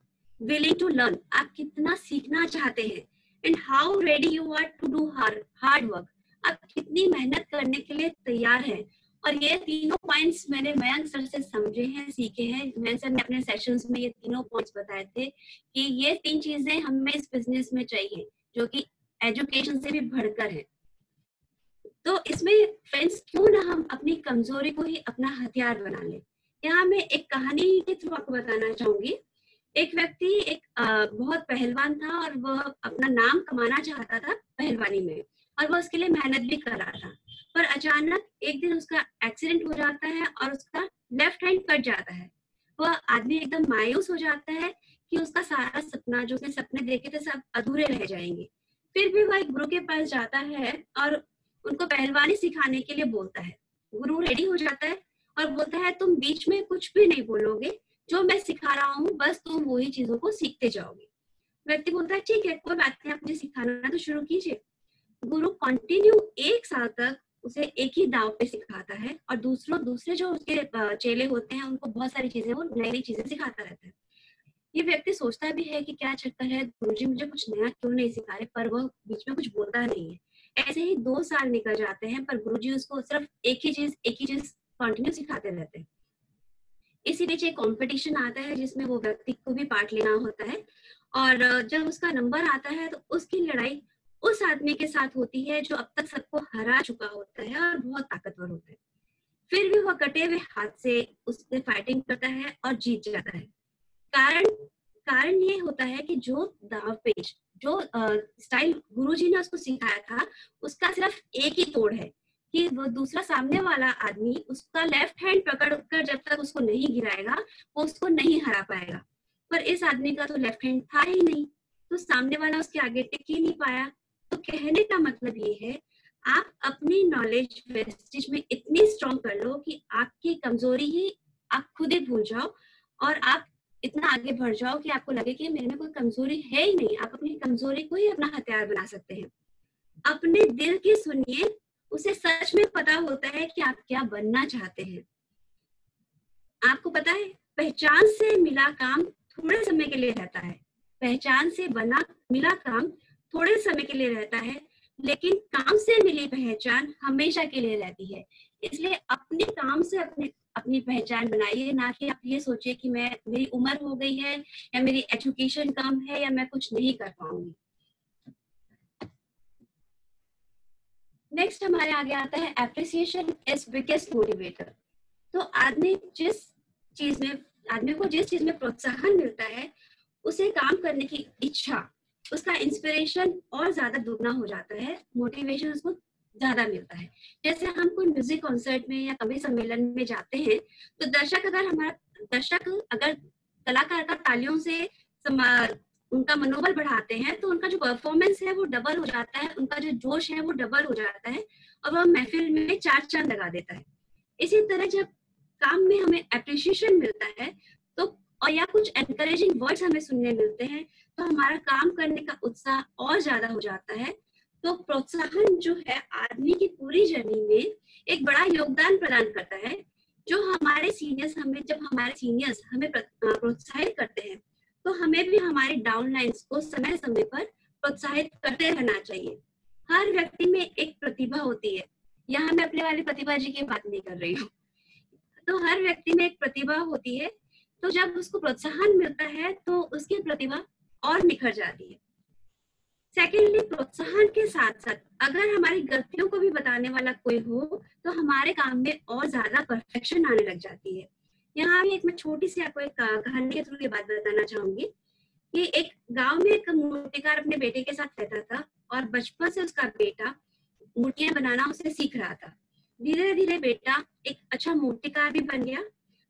विलिंग टू लर्न, आप कितना सीखना चाहते हैं, and how ready you are to do hard work, आप कितनी मेहनत करने के लिए तैयार हैं। और ये तीनों पॉइंट्स मैंने मयंक सर से समझे हैं, सीखे हैं। मयंक सर ने अपने सेशंस में ये तीनों पॉइंट्स बताए थे कि ये 3 चीजें हमें इस बिजनेस में चाहिए, जो कि एजुकेशन से भी बढ़कर है। तो इसमें फ्रेंड्स क्यों ना हम अपनी कमजोरी को ही अपना हथियार बना लें। यहाँ मैं एक कहानी के थ्रू आपको बताना चाहूंगी। एक व्यक्ति बहुत पहलवान था और वह अपना नाम कमाना चाहता था पहलवानी में, और वह उसके लिए मेहनत भी कर रहा था। पर अचानक एक दिन उसका एक्सीडेंट हो जाता है और उसका लेफ्ट हैंड कट जाता है। वह आदमी एकदम मायूस हो जाता है कि उसका सारा सपना, जो उसने सपने देखे थे, सब अधूरे रह जाएंगे। फिर भी वह एक गुरु के पास जाता है और उनको पहलवानी सिखाने के लिए बोलता है। गुरु रेडी हो जाता है और बोलता है तुम बीच में कुछ भी नहीं बोलोगे, जो मैं सिखा रहा हूँ बस तुम वही चीजों को सीखते जाओगे। व्यक्ति बोलता है ठीक है, कोई बात नहीं, आप मुझे सिखाना तो शुरू कीजिए। गुरु कंटिन्यू 1 साल तक उसे एक ही दाव पे सिखाता है और दूसरे जो उसके चेले होते हैं उनको बहुत सारी चीजें, वो नई नई चीजें सिखाता रहता है। ये व्यक्ति सोचता भी है कि क्या चक्कर है, गुरुजी मुझे कुछ नया क्यों नहीं सिखा रहे, पर वह बीच में कुछ बोलता नहीं है। ऐसे ही 2 साल निकल जाते हैं, पर गुरुजी उसको सिर्फ एक ही चीज कंटिन्यू सिखाते रहते हैं। इसी बीच एक कंपटीशन आता है जिसमें वो व्यक्ति को भी पार्ट लेना होता है, और जब उसका नंबर आता है तो उसकी लड़ाई उस आदमी के साथ होती है जो अब तक सबको हरा चुका होता है और बहुत ताकतवर होता है। फिर भी वह कटे हुए हाथ से उससे फाइटिंग करता है और जीत जाता है। कारण ये होता है कि जो दावपेच, जो स्टाइल गुरुजी ने उसको सिखाया था, उसका सिर्फ एक ही तोड़ है कि वो दूसरा सामने वाला आदमी उसका लेफ्ट हैंड पकड़कर जब तक उसको नहीं गिराएगा वो उसको नहीं हरा पाएगा। पर इस आदमी का तो लेफ्ट हैंड था ही नहीं, तो सामने वाला उसके आगे टिक ही नहीं पाया। तो कहने का मतलब ये है, आप अपनी नॉलेज वेस्टेज में इतनी स्ट्रॉन्ग कर लो कि आपकी कमजोरी ही आप खुद ही भूल जाओ और आप इतना आगे बढ़ जाओ कि आपको लगे कि मेरे में कोई कमजोरी है ही नहीं। आप अपनी कमजोरी को ही अपना हथियार बना सकते हैं। अपने दिल की सुनिए, उसे सच में पता होता है कि आप क्या बनना चाहते हैं। आपको पता है, पहचान से मिला काम थोड़े समय के लिए रहता है, पहचान से बना मिला काम थोड़े समय के लिए रहता है, लेकिन काम से मिली पहचान हमेशा के लिए रहती है। इसलिए अपने काम से अपनी पहचान बनाइए, ना कि आप ये सोचिए कि मेरी उम्र हो गई है या मेरी एजुकेशन कम है या मैं कुछ नहीं कर पाऊंगी। नेक्स्ट हमारे आगे आता है एप्रिसिएशन इज बिगेस्ट मोटिवेटर। तो आदमी को जिस चीज में प्रोत्साहन मिलता है, उसे काम करने की इच्छा, उसका इंस्पिरेशन और ज्यादा दुगना हो जाता है, मोटिवेशन उसको ज्यादा मिलता है। जैसे हम कोई म्यूजिक कॉन्सर्ट में या कवि सम्मेलन में जाते हैं, तो दर्शक अगर कलाकार का तालियों से उनका मनोबल बढ़ाते हैं, तो उनका जो परफॉर्मेंस है वो डबल हो जाता है, उनका जो जोश है वो डबल हो जाता है और वह महफिल में 4 चांद लगा देता है। इसी तरह जब काम में हमें अप्रिशिएशन मिलता है तो और या कुछ एनकरेजिंग वर्ड्स हमें सुनने मिलते हैं, तो हमारा काम करने का उत्साह और ज्यादा हो जाता है। तो प्रोत्साहन जो है आदमी की पूरी जर्नी में एक बड़ा योगदान प्रदान करता है। जब हमारे सीनियर्स हमें प्रोत्साहित करते हैं, तो हमें भी हमारे डाउनलाइंस को समय समय पर प्रोत्साहित करते रहना चाहिए। हर व्यक्ति में एक प्रतिभा होती है। यहाँ मैं अपने वाली प्रतिभा जी की बात नहीं कर रही हूँ। तो हर व्यक्ति में एक प्रतिभा होती है, तो जब उसको प्रोत्साहन मिलता है तो उसकी प्रतिभा और निखर जाती है। सेकेंडली, प्रोत्साहन के साथ साथ अगर हमारी गलतियों को भी बताने वाला कोई हो, तो हमारे काम में और ज्यादा परफेक्शन आने लग जाती है। यहाँ भी मैं छोटी सी आपको एक कहानी के थ्रू ये बात बताना चाहूंगी कि एक गांव में एक मूर्तिकार अपने बेटे के साथ रहता था और बचपन से उसका बेटा मूर्तियां बनाना उसे सीख रहा था। धीरे धीरे बेटा एक अच्छा मूर्तिकार भी बन गया,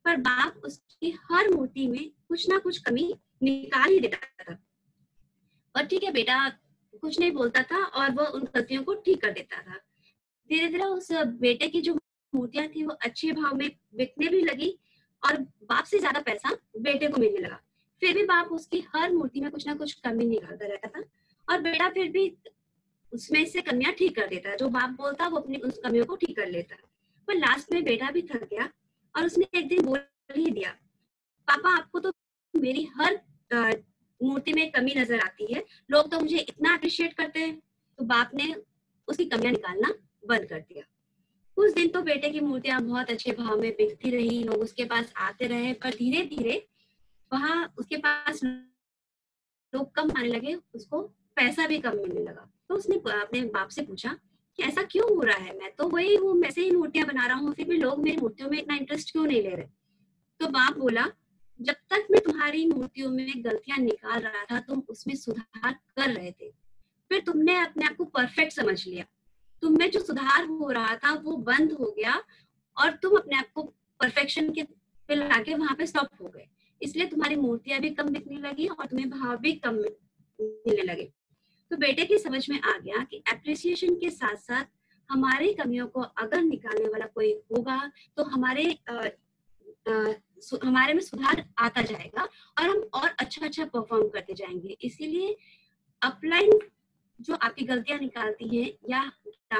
पर बाप उसकी हर मूर्ति में कुछ ना कुछ कमी निकाल ही देता था। और ठीक है, बेटा कुछ नहीं बोलता था और वो उन गलतियों को ठीक कर देता था। धीरे धीरे उस बेटे की जो मूर्तियां थी वो अच्छे भाव में बिकने भी लगी और बाप से ज्यादा पैसा बेटे को मिलने लगा। फिर भी बाप उसकी हर मूर्ति में कुछ ना कुछ कमी निकालता रहता था और बेटा फिर भी उसमें से कमियां ठीक कर देता है। जो बाप बोलता वो अपनी उस कमियों को ठीक कर लेता। पर लास्ट में बेटा भी थक गया और उसने एक दिन बोल ही दिया, पापा आपको तो मेरी हर मूर्ति में कमी नजर आती है, लोग तो मुझे इतना अप्रिशिएट करते हैं। तो बाप ने उसकी कमियां निकालना बंद कर दिया। कुछ दिन तो बेटे की मूर्तियां बहुत अच्छे भाव में बिकती रही, लोग उसके पास आते रहे, पर धीरे धीरे वहां उसके पास लोग कम आने लगे, उसको पैसा भी कम मिलने लगा। तो उसने अपने बाप से पूछा कि ऐसा क्यों हो रहा है, मैं तो वही हूँ, वैसे ही मूर्तियां बना रहा हूँ, फिर भी लोग मेरी मूर्तियों में इतना इंटरेस्ट क्यों नहीं ले रहे। तो बाप बोला, जब तक मैं तुम्हारी मूर्तियों में गलतियां निकाल रहा था, तुम उसमें सुधार कर रहे थे, फिर तुमने अपने आप को परफेक्ट समझ लिया, तुम में जो सुधार हो रहा था वो बंद हो गया और तुम अपने आप को परफेक्शन के पे लाके वहां पे स्टॉप हो गए। इसलिए तुम्हारी मूर्तियां भी कम बिकने लगी और तुम्हें भाव भी कम मिलने लगे। तो बेटे की समझ में आ गया कि एप्रिसिएशन के साथ साथ हमारी कमियों को अगर निकालने वाला कोई होगा तो हमारे में सुधार आता जाएगा और हम और अच्छा परफॉर्म करते जाएंगे। इसीलिए अपलाइन जो आपकी गलतियां निकालती हैं या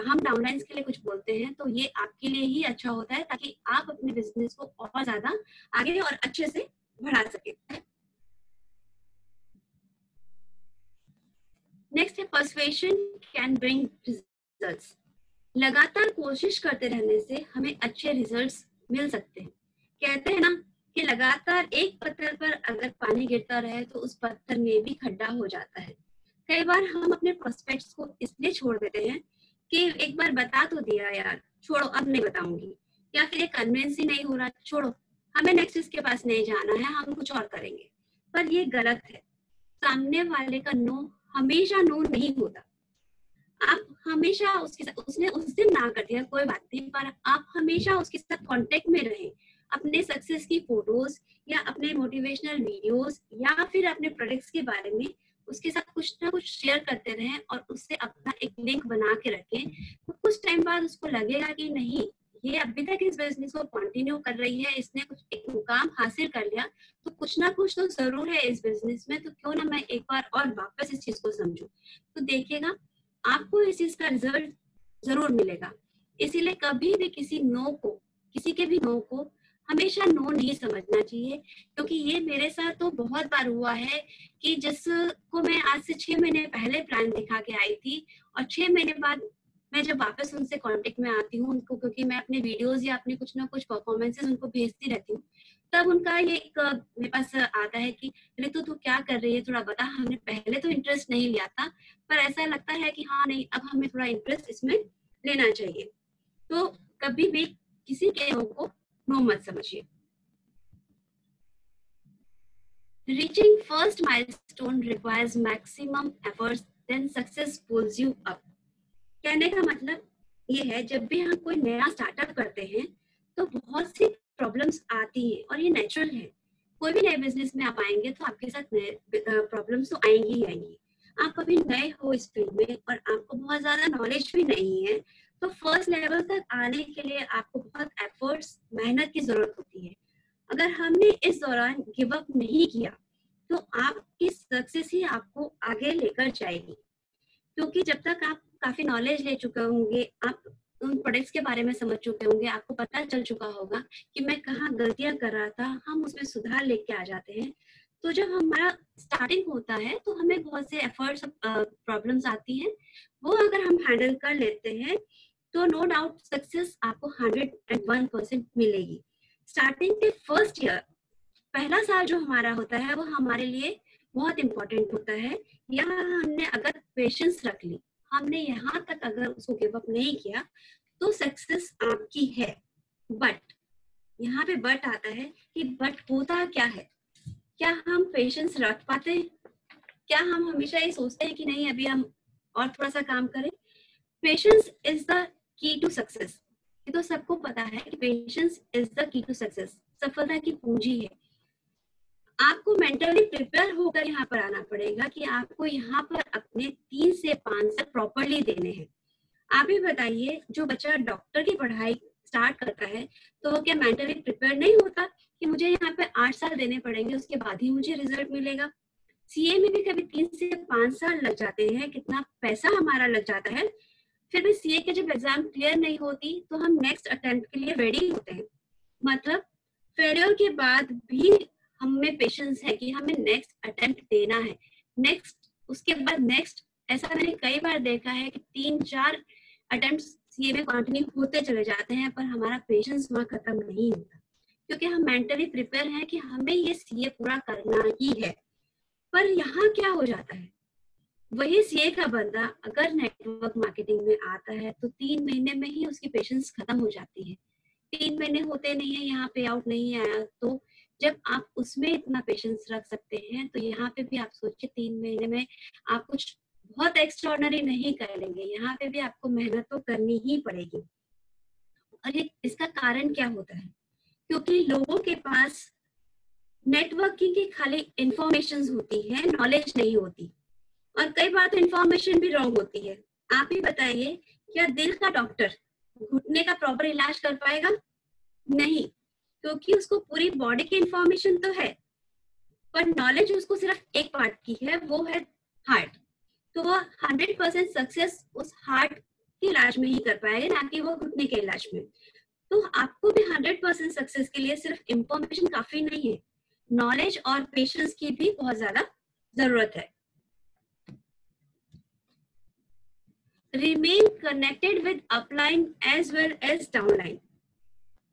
हम डाउनलाइंस के लिए कुछ बोलते हैं, तो ये आपके लिए ही अच्छा होता है, ताकि आप अपने बिजनेस को और ज्यादा आगे और अच्छे से बढ़ा सके। नेक्स्ट है पर्सुएशन कैन ब्रिंग रिजल्ट्स। लगातार कोशिश करते रहने से हमें अच्छे रिजल्ट्स मिल सकते हैं। कहते हैं ना कि लगातार एक पत्थर पर अगर पानी गिरता रहे तो उस पत्थर में भी खड्डा हो जाता है। कई बार हम अपने प्रोस्पेक्ट्स को इसलिए छोड़ देते हैं कि एक बार बता तो दिया यार, छोड़ो अब नहीं बताऊंगी, या फिर एक कन्विंस ही नहीं हो रहा, छोड़ो हमें नेक्स्ट इसके पास नहीं जाना है, हम कुछ और करेंगे। पर ये गलत है। सामने वाले का नो हमेशा नो नहीं होता। आप हमेशा उसके साथ, उसने उस दिन ना कर दिया कोई बात नहीं, पर आप हमेशा उसके साथ कांटेक्ट में रहें। अपने सक्सेस की फोटोज या अपने मोटिवेशनल वीडियोस या फिर अपने प्रोडक्ट्स के बारे में उसके साथ कुछ ना कुछ शेयर करते रहें और उससे अपना एक लिंक बना के रखें। तो कुछ टाइम बाद उसको लगेगा कि नहीं, ये अभी तक इस बिजनेस को कंटिन्यू कर रही है, इसने कुछ एक मुकाम हासिल कर लिया, तो कुछ ना कुछ तो जरूर है इस बिजनेस में, तो क्यों ना मैं एक बार और वापस इस चीज को समझूं। तो देखिएगा आपको इस चीज का रिजल्ट जरूर मिलेगा। इसीलिए कभी भी किसी के भी नो को हमेशा नो नहीं समझना चाहिए, क्योंकि ये मेरे साथ तो बहुत बार हुआ है कि जिसको मैं आज से 6 महीने पहले प्लान दिखा के आई थी और 6 महीने बाद मैं जब वापस उनसे कांटेक्ट में आती हूँ उनको, क्योंकि मैं अपने वीडियोस या अपने कुछ ना कुछ परफॉर्मेंसेस उनको भेजती रहती हूँ, तब उनका ये एक मेरे पास आता है कि ऋतु तू क्या कर रही है, थोड़ा बता, हमने पहले तो इंटरेस्ट नहीं लिया था पर ऐसा लगता है कि हाँ नहीं, अब हमें थोड़ा इंटरेस्ट इसमें लेना चाहिए। तो कभी भी किसी के नो को नो मत समझिए। Reaching first milestone requires maximum efforts, then success pulls you up. कहने का मतलब ये है, जब भी हम कोई नया स्टार्टअप करते हैं तो बहुत सी प्रॉब्लम्स आती हैं और ये नेचुरल है। कोई भी नए बिजनेस में आप आएंगे तो आपके साथ नए प्रॉब्लम्स तो आएंगी ही आएंगी। आप अभी नए हो इस फील्ड में और आपको बहुत ज्यादा नॉलेज भी नहीं है, तो फर्स्ट लेवल तक आने के लिए आपको बहुत एफर्ट्स, मेहनत की जरूरत होती है। अगर हमने इस दौरान गिव अप नहीं किया तो आपकी सक्सेस ही आपको आगे लेकर जाएगी, क्योंकि जब तक आप काफी नॉलेज ले चुके होंगे, आप उन प्रोडक्ट्स के बारे में समझ चुके होंगे, आपको पता चल चुका होगा कि मैं कहाँ गलतियां कर रहा था, हम उसमें सुधार लेके आ जाते हैं। तो जब हमारा स्टार्टिंग होता है तो हमें बहुत से एफर्ट्स, प्रॉब्लम्स आती हैं, वो अगर हम हैंडल कर लेते हैं तो नो डाउट सक्सेस आपको 101% मिलेगी। स्टार्टिंग के फर्स्ट ईयर, पहला साल जो हमारा होता है वो हमारे लिए बहुत इंपॉर्टेंट होता है। यहाँ हमने अगर पेशेंस रख ली, हमने यहाँ तक अगर उसको गिव अप नहीं किया तो सक्सेस आपकी है। बट यहाँ पे बट आता है कि बट होता क्या है, क्या हम पेशेंस रख पाते हैं? क्या हम हमेशा ये सोचते हैं कि नहीं अभी हम और थोड़ा सा काम करें? Patience is the key to success. ये तो सबको पता है कि patience is the key to success, सफलता की पूंजी है। आपको मेंटली प्रिपेयर होकर यहाँ पर आना पड़ेगा कि आपको यहाँ पर अपने 3 से 5 साल प्रॉपरली देने हैं। आप ही बताइए, जो बच्चा डॉक्टर की पढ़ाई स्टार्ट करता है तो वो क्या मेंटली प्रिपेयर नहीं होता कि मुझे यहाँ पे 8 साल देने पड़ेंगे, उसके बाद ही मुझे रिजल्ट मिलेगा। सीए में भी कभी 3 से 5 साल लग जाते हैं, कितना पैसा हमारा लग जाता है, फिर भी सीए के जब एग्जाम क्लियर नहीं होती तो हम नेक्स्ट अटेम्प्ट के लिए रेडी होते हैं। मतलब फेलियर के बाद भी हमें पेशेंस है कि हमें नेक्स्ट अटेम्प्ट देना है, नेक्स्ट, उसके बाद नेक्स्ट। ऐसा मैंने कई बार देखा है कि 3-4 अटेम्प्ट सीए में कंटिन्यू होते चले जाते हैं पर हमारा पेशेंस वहां खत्म नहीं होता, क्योंकि हम मेंटली प्रिपेयर हैं कि हमें ये सीए पूरा करना ही है। पर यहाँ क्या हो जाता है, वही सीए का बंदा अगर नेटवर्क मार्केटिंग में आता है तो 3 महीने में ही उसकी पेशेंस खत्म हो जाती है। 3 महीने होते नहीं है, यहाँ पे आउट नहीं आया, तो जब आप उसमें इतना पेशेंस रख सकते हैं तो यहाँ पे भी आप सोचिए 3 महीने में आप कुछ बहुत एक्स्ट्राऑर्डिनरी नहीं कर लेंगे, यहाँ पे भी आपको मेहनत तो करनी ही पड़ेगी। और ये इसका कारण क्या होता है, क्योंकि लोगों के पास नेटवर्किंग की खाली इंफॉर्मेशन होती है, नॉलेज नहीं होती, और कई बार तो इंफॉर्मेशन भी रॉन्ग होती है। आप ही बताइए, क्या दिल का डॉक्टर घुटने का प्रॉपर इलाज कर पाएगा? नहीं, क्योंकि उसको पूरी बॉडी की इंफॉर्मेशन तो है पर नॉलेज उसको सिर्फ एक पार्ट की है, वो है हार्ट। तो वो 100% सक्सेस उस हार्ट के इलाज में ही कर पाएगा, ना कि वो घुटने के इलाज में। तो आपको भी 100% सक्सेस के लिए सिर्फ इंफॉर्मेशन काफी नहीं है, नॉलेज और पेशेंस की भी बहुत ज्यादा जरूरत है। Remain connected with upline as well as downline.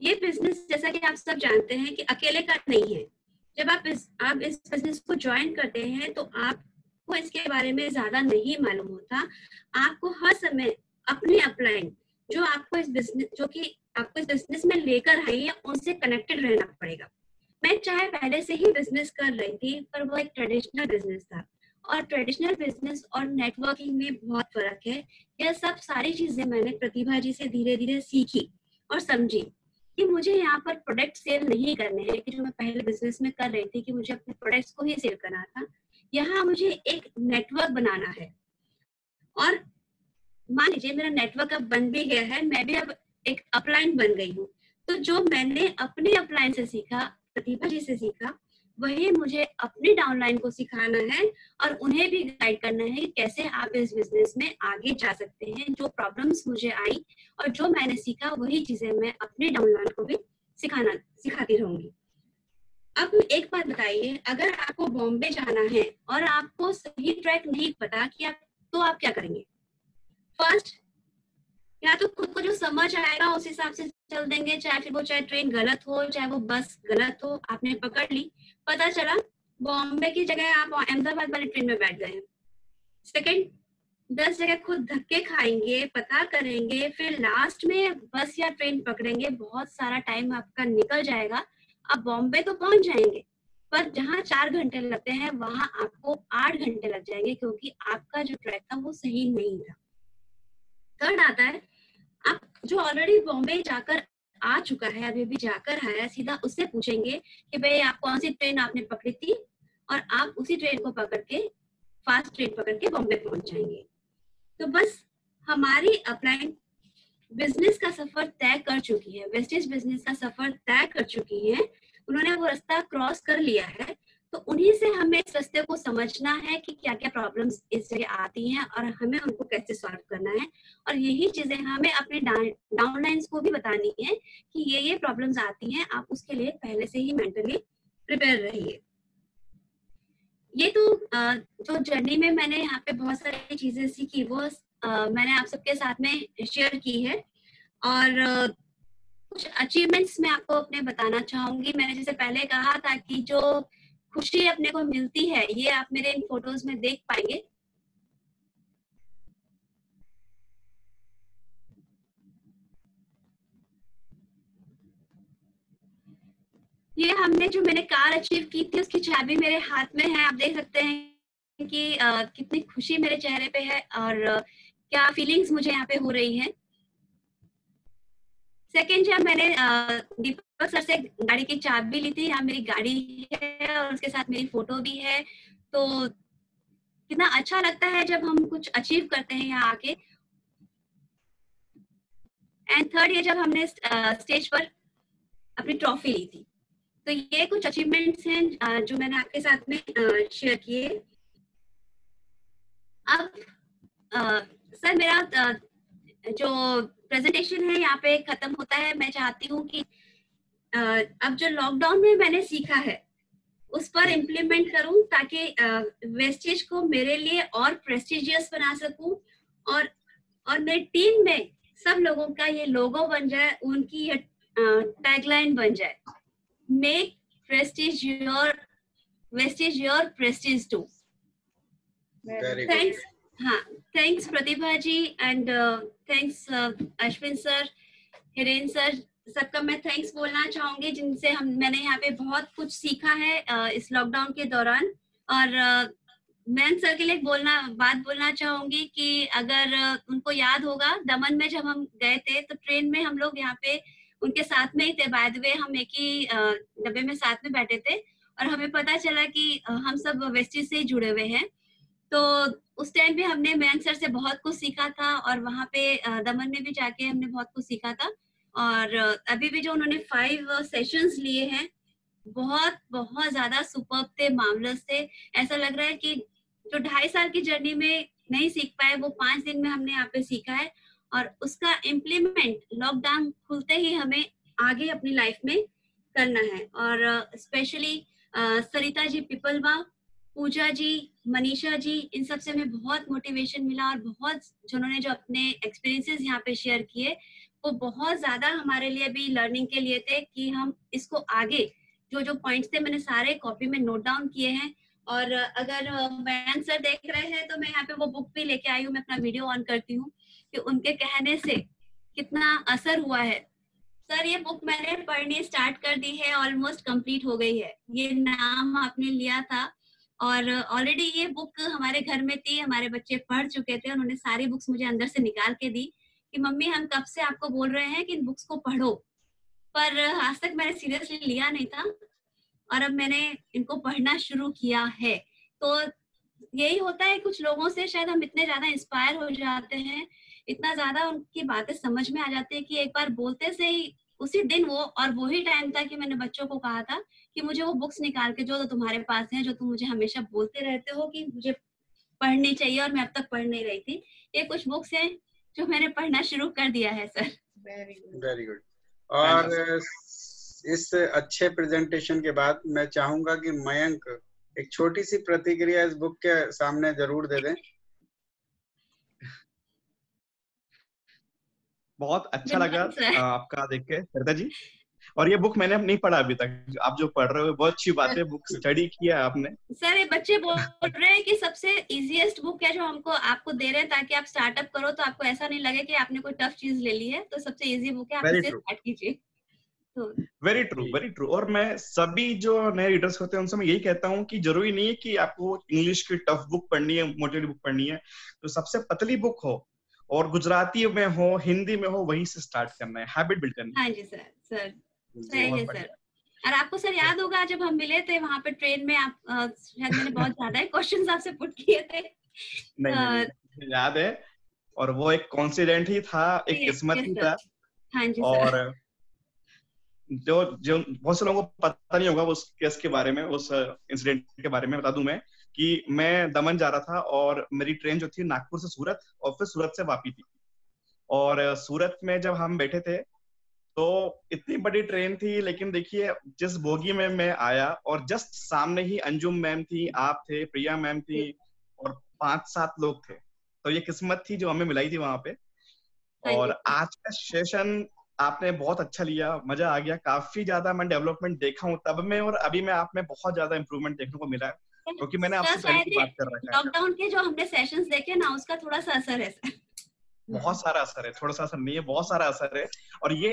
ये बिजनेस जैसा कि आप सब जानते हैं कि अकेले का नहीं है। जब आप इस बिजनेस को ज्वाइन करते हैं तो आपको इसके बारे में ज्यादा नहीं मालूम होता। आपको हर समय अपने अपलाइन जो आपको इस बिजनेस में लेकर आई है उनसे कनेक्टेड रहना पड़ेगा। मैं चाहे पहले से ही बिजनेस कर रही थी पर वो एक ट्रेडिशनल बिजनेस था, और ट्रेडिशनल बिजनेस और नेटवर्किंग में बहुत फर्क है। यह सब सारी चीजें मैंने प्रतिभा जी से धीरे धीरे सीखी और समझी कि मुझे यहाँ पर प्रोडक्ट सेल नहीं करने हैं, कि जो मैं पहले बिजनेस में कर रही थी कि मुझे अपने प्रोडक्ट्स को ही सेल करना था। यहाँ मुझे एक नेटवर्क बनाना है। और मान लीजिए मेरा नेटवर्क अब बन भी गया है, मैं भी अब एक अपलाइन बन गई हूँ। तो जो मैंने अपने अपलाइन से सीखा, प्रतिभा जी से सीखा, वही मुझे अपने डाउनलाइन को सिखाना है और उन्हें भी गाइड करना है कि कैसे आप इस बिजनेस में आगे जा सकते हैं। जो प्रॉब्लम्स मुझे आई और जो मैंने सीखा वही चीजें मैं अपने डाउनलाइन को भी सिखाती रहूंगी। अब एक बात बताइए, अगर आपको बॉम्बे जाना है और आपको सही ट्रैक नहीं पता कि आप क्या करेंगे? फर्स्ट, या तो खुद को जो समझ आएगा उस हिसाब से चल देंगे, चाहे ट्रेन गलत हो, चाहे वो बस गलत हो, आपने पकड़ ली, पता चला बॉम्बे की जगह आप अहमदाबाद वाली ट्रेन में बैठ गए। सेकंड, 10 जगह खुद धक्के खाएंगे, पता करेंगे, फिर लास्ट में बस या ट्रेन पकड़ेंगे, बहुत सारा टाइम आपका निकल जाएगा। आप बॉम्बे तो पहुंच जाएंगे, पर जहाँ 4 घंटे लगते हैं वहां आपको 8 घंटे लग जाएंगे, क्योंकि आपका जो ट्रैक था वो सही नहीं था। थर्ड आता है, आप जो ऑलरेडी बॉम्बे जाकर आ चुका है, अभी भी जाकर आया, सीधा उससे पूछेंगे कि भाई आप कौन सी ट्रेन आपने पकड़ी थी, और आप उसी ट्रेन को पकड़ के, फास्ट ट्रेन पकड़ के बॉम्बे पहुंच जाएंगे। तो बस हमारी अपलाइन बिजनेस का सफर तय कर चुकी है, वेस्टेज बिजनेस का सफर तय कर चुकी है, उन्होंने वो रास्ता क्रॉस कर लिया है। तो उन्हीं से हमें इस रास्ते को समझना है कि क्या क्या प्रॉब्लम्स इस जगह आती हैं और हमें उनको कैसे सॉल्व करना है। और यही चीजें हमें अपने डाउनलाइंस को भी बतानी है कि ये प्रॉब्लम्स आती हैं, आप उसके लिए पहले से ही मेंटली प्रिपेयर रहिए। ये तो जो जर्नी में मैंने यहाँ पे बहुत सारी चीजें सीखी, वो मैंने आप सबके साथ में शेयर की है। और कुछ अचीवमेंट्स मैं आपको अपने बताना चाहूंगी। मैंने जैसे पहले कहा था कि जो खुशी अपने को मिलती है, ये आप मेरे इन फोटोज में देख पाएंगे। ये हमने जो मैंने कार अचीव की थी उसकी चाबी मेरे हाथ में है। आप देख सकते हैं कि कितनी खुशी मेरे चेहरे पे है और क्या फीलिंग्स मुझे यहाँ पे हो रही है। सेकेंड, जब मैंने दीपक सर से गाड़ी की चाबी ली थी, यहाँ मेरी गाड़ी है और उसके साथ मेरी फोटो भी है। तो कितना अच्छा लगता है जब हम कुछ अचीव करते हैं यहाँ आके। एंड थर्ड, ये जब हमने स्टेज पर अपनी ट्रॉफी ली थी। तो ये कुछ अचीवमेंट्स हैं जो मैंने आपके साथ में शेयर किए। अब सर, मेरा जो प्रेजेंटेशन है यहाँ पे खत्म होता है। मैं चाहती हूँ कि अब जो लॉकडाउन में मैंने सीखा है उस पर इम्प्लीमेंट करूं, ताकि वेस्टेज को मेरे लिए और प्रेस्टिजियस बना सकूं और मेरी टीम में सब लोगों का ये लोगो बन जाए, उनकी ये टैगलाइन बन जाए, make prestige your wastage your prestige too. Thanks. हाँ, thanks Pratibha ji and thanks Ashwin sir, Hiren sir, सबका मैं थैंक्स बोलना चाहूंगी, जिनसे मैंने यहाँ पे बहुत कुछ सीखा है इस लॉकडाउन के दौरान। और मैं सर के लिए बात बोलना चाहूंगी कि अगर उनको याद होगा, दमन में जब हम गए थे तो ट्रेन में हम लोग यहाँ पे उनके साथ में ही थे। बाय द वे, हम एक ही डब्बे में साथ में बैठे थे और हमें पता चला कि हम सब वेस्टेज से जुड़े हुए हैं। तो उस टाइम पे हमने मयंक सर से बहुत कुछ सीखा था और वहाँ पे दमन में भी जाके हमने बहुत कुछ सीखा था। और अभी भी जो उन्होंने 5 सेशंस लिए हैं, बहुत बहुत ज्यादा सुपर्ब थे, मार्वलस थे। ऐसा लग रहा है कि जो 2.5 साल की जर्नी में नहीं सीख पाए वो 5 दिन में हमने यहाँ पे सीखा है। और उसका इम्प्लीमेंट लॉकडाउन खुलते ही हमें आगे अपनी लाइफ में करना है। और स्पेशली सरिता जी पिपलवा, पूजा जी, मनीषा जी, इन सब से हमें बहुत मोटिवेशन मिला और बहुत जिन्होंने जो अपने एक्सपीरियंसेस यहाँ पे शेयर किए वो बहुत ज्यादा हमारे लिए भी लर्निंग के लिए थे कि हम इसको आगे जो जो पॉइंट्स थे मैंने सारे कॉपी में नोट डाउन किए हैं। और अगर मयंक सर देख रहे हैं तो मैं यहाँ पे वो बुक भी लेके आई हूँ, मैं अपना वीडियो ऑन करती हूँ कि उनके कहने से कितना असर हुआ है। सर, ये बुक मैंने पढ़नी स्टार्ट कर दी है, ऑलमोस्ट कंप्लीट हो गई है। ये नाम आपने लिया था और ऑलरेडी ये बुक हमारे घर में थी, हमारे बच्चे पढ़ चुके थे, उन्होंने सारी बुक्स मुझे अंदर से निकाल के दी कि मम्मी हम कब से आपको बोल रहे हैं कि इन बुक्स को पढ़ो, पर आज तक मैंने सीरियसली लिया नहीं था और अब मैंने इनको पढ़ना शुरू किया है। तो यही होता है कुछ लोगों से, शायद हम इतने ज्यादा इंस्पायर हो जाते हैं, इतना ज्यादा उनकी बातें समझ में आ जाती है कि एक बार बोलते से ही उसी दिन वो, और वही टाइम था कि मैंने बच्चों को कहा था कि मुझे वो बुक्स निकाल के जो तुम्हारे पास है, जो तुम मुझे हमेशा बोलते रहते हो कि मुझे पढ़नी चाहिए, और मैं अब तक पढ़ नहीं रही थी, ये कुछ बुक्स हैं जो मैंने पढ़ना शुरू कर दिया है सर। Very good. और इस अच्छे प्रेजेंटेशन के बाद मैं चाहूंगा कि मयंक एक छोटी सी प्रतिक्रिया इस बुक के सामने जरूर दे दें। बहुत अच्छा लगा आपका देख के सरिता जी, और ये बुक मैंने नहीं पढ़ा अभी तक, आप जो पढ़ रहे हो बहुत अच्छी बात है, बुक स्टडी किया आपने। सर ये बच्चे बोल रहे हैं कि सबसे इजीएस्ट बुक है जो हमको आपको दे रहे हैं ताकि आप स्टार्टअप करो तो आपको ऐसा नहीं लगे कि आपने कोई टफ चीज ले ली है, तो सबसे इजी बुक है, आप इसे स्टार्ट कीजिए। तो वेरी ट्रू। और मैं सभी जो नए रीडर्स होते हैं उनसे मैं यही कहता हूँ कि जरूरी नहीं है कि आपको इंग्लिश की टफ बुक पढ़नी है, मोटिवेटिव बुक पढ़नी है, तो सबसे पतली बुक हो और गुजराती में हो, हिंदी में हो, वहीं से स्टार्ट करना है, हैबिट बिल्ड करनी है। हाँ जी सर सही है सर। और आपको सर याद होगा जब हम मिले थे वहां पे ट्रेन में, आप शायद मैंने बहुत ज्यादा क्वेश्चंस आपसे पुट किए थे। नहीं, याद है, और वो एक कॉन्सिडेंट ही था, एक किस्मत ही था। हाँ जी और जो बहुत से लोगों को पता नहीं होगा उस केस के बारे में, उस इंसिडेंट के बारे में बता दूं मैं कि मैं दमन जा रहा था और मेरी ट्रेन जो थी नागपुर से सूरत और फिर सूरत से वापी थी। और सूरत में जब हम बैठे थे तो इतनी बड़ी ट्रेन थी, लेकिन देखिए जिस बोगी में मैं आया और जस्ट सामने ही अंजुम मैम थी, आप थे, प्रिया मैम थी और 5-7 लोग थे। तो ये किस्मत थी जो हमें मिलाई थी वहां पे। और आज का सेशन आपने बहुत अच्छा लिया, मजा आ गया, काफी ज्यादा मैं डेवलपमेंट देखा हूँ तब में और अभी में आप में बहुत ज्यादा इंप्रूवमेंट देखने को मिला है, क्योंकि मैंने आपसे पहले की बात कर रखा है। लॉकडाउन के जो हमने सेशंस देखे ना, उसका थोड़ा सा असर है सर। बहुत सारा असर है, थोड़ा सा असर नहीं है, बहुत सारा असर है। और ये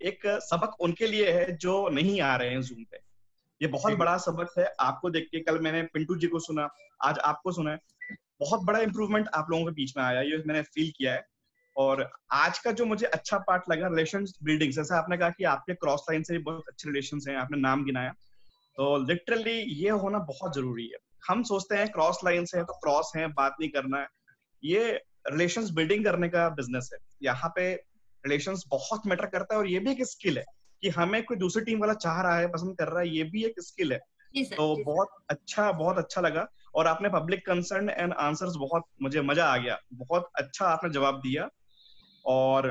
एक सबक उनके लिए है जो नहीं आ रहे हैं जूम पे। ये बहुत बड़ा सबक है आपको देख के। कल मैंने पिंटू जी को सुना, आज आपको सुना है, बहुत बड़ा इंप्रूवमेंट आप लोगों के बीच में आया, ये मैंने फील किया है। और आज का जो मुझे अच्छा पार्ट लगा, रिलेशन बिल्डिंग, जैसे आपने कहा कि आपके क्रॉस लाइन से बहुत अच्छे रिलेशन हैं, आपने नाम गिनाया, तो लिटरली ये होना बहुत जरूरी है। हम सोचते हैं क्रॉस लाइन से है तो क्रॉस है, बात नहीं करना है, ये रिलेशंस बिल्डिंग करने का बिजनेस है। यहाँ पे रिलेशंस बहुत मैटर करता है और ये भी एक स्किल है कि हमें कोई दूसरी टीम वाला चाह रहा है, पसंद कर रहा है, ये भी एक स्किल है। तो बहुत अच्छा लगा। और आपने पब्लिक कंसर्न एंड आंसर्स, बहुत मुझे मजा आ गया, बहुत अच्छा आपने जवाब दिया। और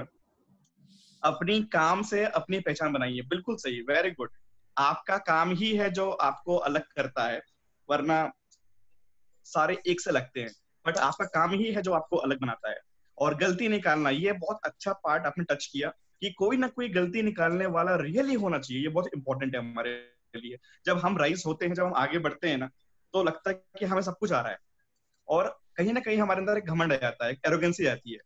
अपनी काम से अपनी पहचान बनाइए, बिल्कुल सही, वेरी गुड। आपका काम ही है जो आपको अलग करता है, वरना सारे एक से लगते हैं, बट आपका काम ही है जो आपको अलग बनाता है। और गलती निकालना, ये बहुत अच्छा पार्ट आपने टच किया कि कोई ना कोई गलती निकालने वाला रियली होना चाहिए, ये बहुत इंपॉर्टेंट है हमारे लिए। जब हम राइज होते हैं, जब हम आगे बढ़ते हैं ना, तो लगता है कि हमें सब कुछ आ रहा है और कहीं ना कहीं हमारे अंदर एक घमंड आ जाता है, एक एरोगेंसी आती है।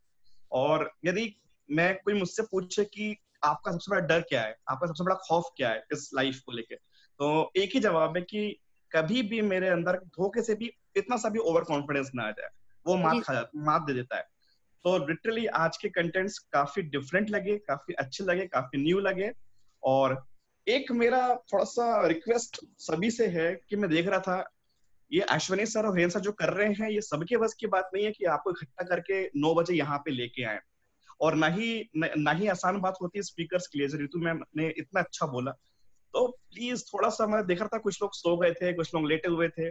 और यदि मैं कोई मुझसे पूछे कि आपका सबसे बड़ा डर क्या है, आपका सबसे बड़ा खौफ क्या है इस लाइफ को लेके, तो एक ही जवाब है कि कभी भी मेरे अंदर धोखे से भी इतना सा भी ओवर कॉन्फिडेंस ना आ जाए, वो मात दे देता है। तो लिटरली आज के कंटेंट्स काफी डिफरेंट लगे, काफी अच्छे लगे, काफी न्यू लगे। और एक मेरा थोड़ा सा रिक्वेस्ट सभी से है कि मैं देख रहा था ये अश्विनी सर और हेन सर जो कर रहे हैं, ये सबके बस की बात नहीं है कि आपको इकट्ठा करके 9 बजे यहाँ पे लेके आए, और ना ही आसान बात होती है स्पीकर्स के लिए। ऋतु मैम ने इतना अच्छा बोला, तो प्लीज थोड़ा सा, मैं देख रहा था कुछ लोग सो गए थे, कुछ लोग लेटे हुए थे।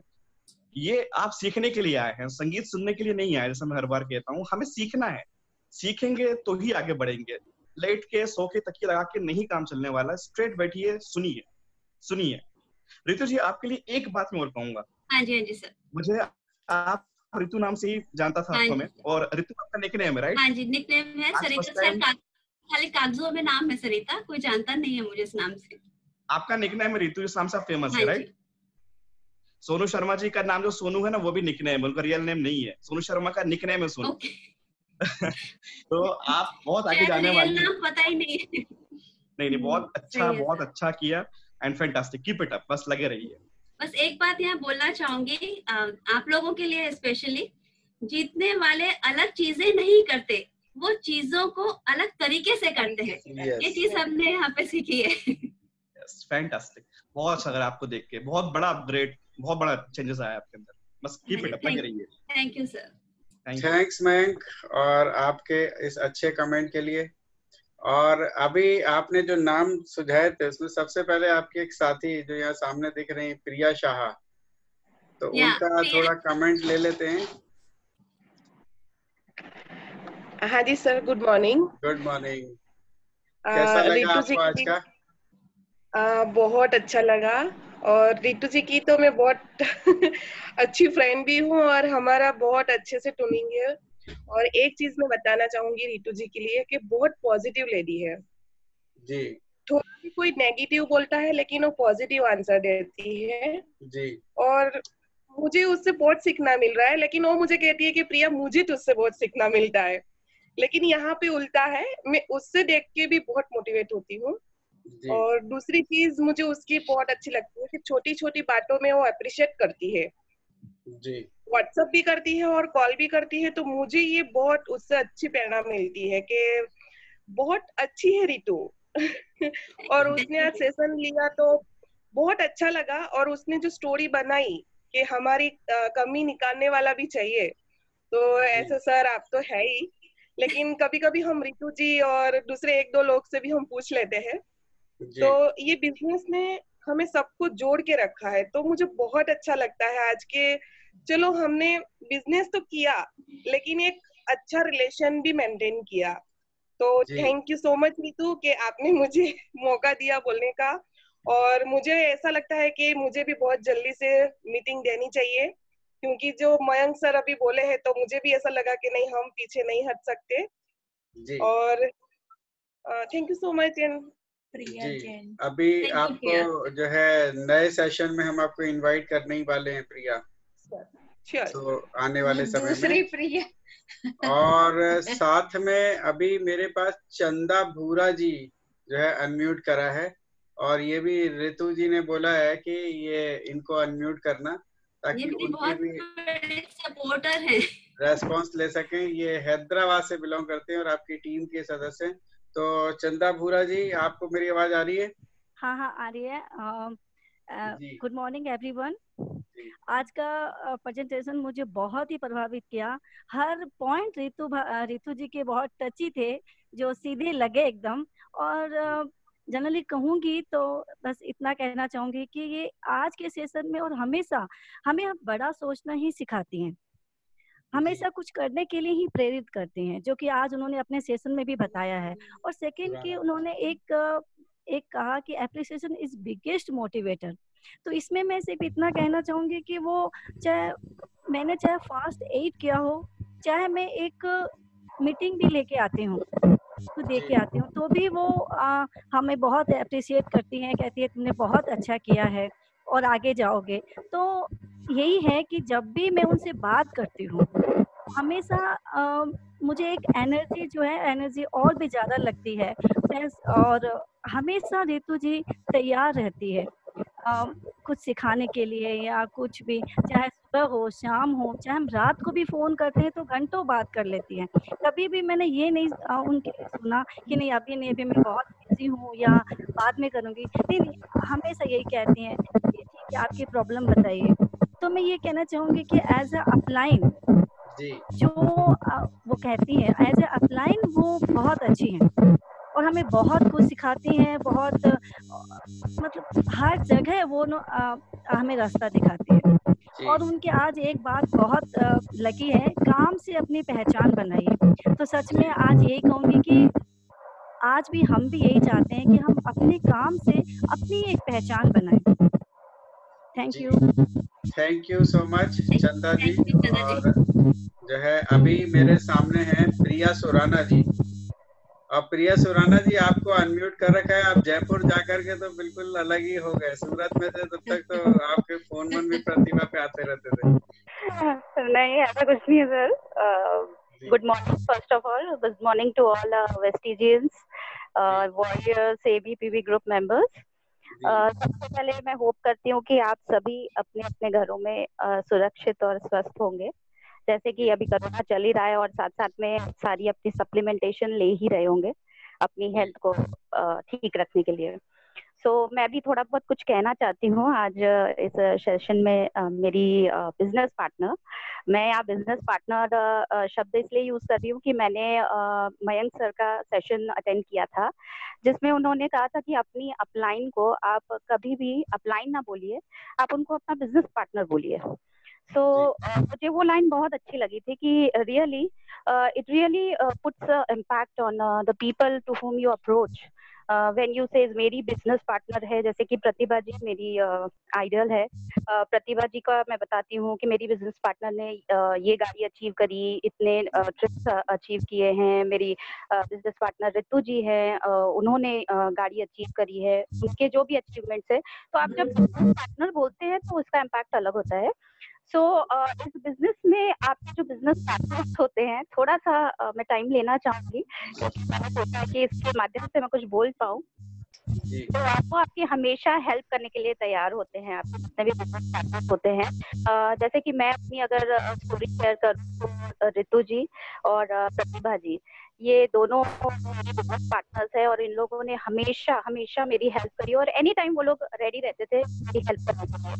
ये आप सीखने के लिए आए हैं, संगीत सुनने के लिए नहीं आए, जैसे मैं हर बार कहता हूँ, हमें सीखना है, सीखेंगे तो ही आगे बढ़ेंगे। लेट के, सो के, तकिया लगा के नहीं काम चलने वाला, स्ट्रेट बैठिए, सुनिए। ऋतु जी, आपके लिए एक बात मैं और कहूंगा। हाँ जी सर। मुझे आप ऋतु नाम से ही जानता था आपको मैं, और ऋतु आपका निकनेम है, राइट? हाँ जी, निकनेम है सरिता सर, खाली कागजों में नाम है सरिता, कोई जानता नहीं है मुझे इस नाम से। आपका निकनेम है ऋतु, इस नाम से आप फेमस है, राइट? सोनू शर्मा जी का नाम जो सोनू है ना, वो भी निकनेम है, उनका रियल नेम नहीं है। सोनू शर्मा का निकनेम है सोनू। तो आप बहुत आगे जाने वाली हैं। नाम पता ही नहीं है। नहीं, बहुत अच्छा किया and fantastic, keep it up, बस लगे रहिए। बस एक बात यहाँ बोलना चाहूंगी आप लोगों के लिए स्पेशली, जीतने वाले अलग चीजें नहीं करते, वो चीजों को अलग तरीके से करते हैं। ये चीज हमने यहाँ पे सीखी है। फैंटास्टिक, बहुत अच्छा लगा आपको देख के, बहुत बड़ा अपग्रेड, बहुत बड़ा चेंजेस आया आपके अंदर। बस कीप इट अप, लगे रहिए। Thank you sir. Thanks Mayank और आपके इस अच्छे कमेंट के लिए। और अभी आपने जो नाम सुझाए थे उसमें सबसे पहले आपके एक साथी जो यहाँ सामने दिख रहे हैं, प्रिया शाह, तो उनका थोड़ा कमेंट ले लेते हैं। हाँ जी sir, good morning. Good morning. कैसा लगा आपको आज का? बहुत अच्छा लगा। और रितु जी की तो मैं बहुत अच्छी फ्रेंड भी हूँ और हमारा बहुत अच्छे से टूनिंग है। और एक चीज मैं बताना चाहूंगी रितु जी के लिए कि बहुत पॉजिटिव लेडी है जी। थोड़ा भी कोई नेगेटिव बोलता है लेकिन वो पॉजिटिव आंसर देती है जी। और मुझे उससे बहुत सीखना मिल रहा है। लेकिन वो मुझे कहती है कि प्रिया मुझे तुझसे बहुत सीखना मिलता है, लेकिन यहाँ पे उल्टा है, मैं उससे देख के भी बहुत मोटिवेट होती हूँ। और दूसरी चीज मुझे उसकी बहुत अच्छी लगती है कि छोटी छोटी बातों में वो अप्रिशिएट करती है जी। व्हाट्सएप भी करती है और कॉल भी करती है। तो मुझे ये बहुत उससे अच्छी प्रेरणा मिलती है कि बहुत अच्छी है रितु। और उसने आज सेशन लिया तो बहुत अच्छा लगा। और उसने जो स्टोरी बनाई कि हमारी कमी निकालने वाला भी चाहिए, तो ऐसे सर आप तो है ही, लेकिन कभी कभी हम रितु जी और दूसरे एक दो लोग से भी हम पूछ लेते हैं। तो ये बिजनेस ने हमें सबको जोड़ के रखा है, तो मुझे बहुत अच्छा लगता है आज के, चलो हमने बिजनेस तो किया लेकिन एक अच्छा रिलेशन भी मेंटेन किया। तो thank you so much Neetu कि आपने मुझे मौका दिया बोलने का। और मुझे ऐसा लगता है कि मुझे भी बहुत जल्दी से मीटिंग देनी चाहिए, क्योंकि जो मयंक सर अभी बोले हैं तो मुझे भी ऐसा लगा कि नहीं, हम पीछे नहीं हट सकते जी। और थैंक यू सो मच। जी, अभी आपको जो है नए सेशन में हम आपको इनवाइट करने ही वाले हैं प्रिया, तो आने वाले समय में। प्रिया और साथ में अभी मेरे पास चंदा भूरा जी जो है अनम्यूट करा है, और ये भी रितु जी ने बोला है कि ये इनको अनम्यूट करना ताकि उनकी भी सपोर्टर है, रेस्पॉन्स ले सकें। ये हैदराबाद से बिलोंग करते हैं और आपकी टीम के सदस्य हैं। तो चंदा भूरा जी, आपको मेरी आवाज आ रही है? हाँ हाँ आ रही है। Good morning everyone. आज का प्रेजेंटेशन मुझे बहुत ही प्रभावित किया। हर पॉइंट रितु जी के बहुत टची थे, जो सीधे लगे एकदम। और जनरली कहूंगी तो बस इतना कहना चाहूंगी कि ये आज के सेशन में और हमेशा हमें बड़ा सोचना ही सिखाती हैं, हमेशा कुछ करने के लिए ही प्रेरित करते हैं, जो कि आज उन्होंने अपने सेशन में भी बताया है। और सेकंड कि उन्होंने एक कहा कि एप्रिसिएशन इज बिगेस्ट मोटिवेटर। तो इसमें मैं सिर्फ इतना कहना चाहूंगी कि वो मैंने चाहे फास्ट 8 किया हो, चाहे मैं एक मीटिंग भी लेके आती हूँ तो दे के आती हूँ, तो भी वो हमें बहुत अप्रिशिएट करती हैं, कहती है तुमने बहुत अच्छा किया है और आगे जाओगे। तो यही है कि जब भी मैं उनसे बात करती हूँ हमेशा मुझे एक एनर्जी जो है, एनर्जी और भी ज़्यादा लगती है। और हमेशा रितु जी तैयार रहती है कुछ सिखाने के लिए या कुछ भी, चाहे सुबह हो शाम हो, चाहे हम रात को भी फ़ोन करते हैं तो घंटों बात कर लेती हैं। कभी भी मैंने ये नहीं उनके सुना कि नहीं अभी नहीं, अभी मैं बहुत बिजी हूँ या बाद में करूँगी। नहीं, हमेशा यही कहती हैं कि ठीक है आपकी प्रॉब्लम बताइए। तो मैं ये कहना चाहूँगी कि एज अ अपलाइन जो वो कहती हैं, एज अ अपलाइन वो बहुत अच्छी हैं और हमें बहुत कुछ सिखाती हैं, बहुत मतलब हर जगह वो हमें रास्ता दिखाती है। और उनके आज एक बात बहुत लगी है, काम से अपनी पहचान बनाइए। तो सच में आज यही कहूँगी कि आज भी हम भी यही चाहते हैं कि हम अपने काम से अपनी एक पहचान बनाएं। थैंक यू सो मच चंदा जी। और जो है अभी मेरे सामने है प्रिया सुराना जी। और प्रिया सुराना जी, आपको अनम्यूट कर रखा है, आप जयपुर जाकर के तो बिल्कुल अलग ही हो गए। सूरत में थे तब तक तो आपके फोन मन भी प्रतिभा पे आते रहते थे। नहीं ऐसा कुछ नहीं है sir. Good morning first of all, good morning to all Vestigians, warriors, ABPB group members. सबसे पहले मैं होप करती हूँ कि आप सभी अपने अपने घरों में सुरक्षित और स्वस्थ होंगे, जैसे कि अभी कोरोना चल ही रहा है और साथ साथ में सारी अपनी सप्लीमेंटेशन ले ही रहे होंगे अपनी हेल्थ को ठीक रखने के लिए। मैं भी थोड़ा बहुत कुछ कहना चाहती हूँ आज इस सेशन में। मेरी बिजनेस पार्टनर, मैं यहाँ बिजनेस पार्टनर शब्द इसलिए यूज कर रही हूँ कि मैंने मयंक सर का सेशन अटेंड किया था, जिसमें उन्होंने कहा था कि अपनी अपलाइन को आप कभी भी अपलाइन ना बोलिए, आप उनको अपना बिजनेस पार्टनर बोलिए। मुझे वो लाइन बहुत अच्छी लगी थी कि really it really puts impact on the people to whom you approach when you say मेरी बिजनेस पार्टनर है। जैसे कि प्रतिभा जी मेरी आइडल है। प्रतिभा जी का मैं बताती हूँ कि मेरी बिजनेस पार्टनर ने ये गाड़ी अचीव करी, इतने ट्रिप्स अचीव किए हैं। मेरी बिजनेस पार्टनर रितु जी हैं, उन्होंने गाड़ी अचीव करी है, उनके जो भी अचीवमेंट्स है। तो आप जब बिजनेस पार्टनर बोलते हैं तो उसका इम्पैक्ट अलग होता है। इस बिजनेस में आपके जो बिजनेस पार्टनर्स होते हैं, थोड़ा सा मैं टाइम लेना चाहूंगी क्योंकि मैंने सोचा कि इसके माध्यम से मैं कुछ बोल पाऊँ। तो आपको आपकी हमेशा हेल्प करने के लिए तैयार होते हैं, आपके जितने भी बिजनेस पार्टनर्स होते हैं। जैसे कि मैं अपनी अगर स्टोरी शेयर करूँ तो रितु जी और प्रतिभा जी, ये दोनों मेरे बिजनेस पार्टनर्स है और इन लोगों ने हमेशा हमेशा मेरी हेल्प करी और एनी टाइम वो लोग रेडी रहते थे मेरी हेल्प करने के लिए।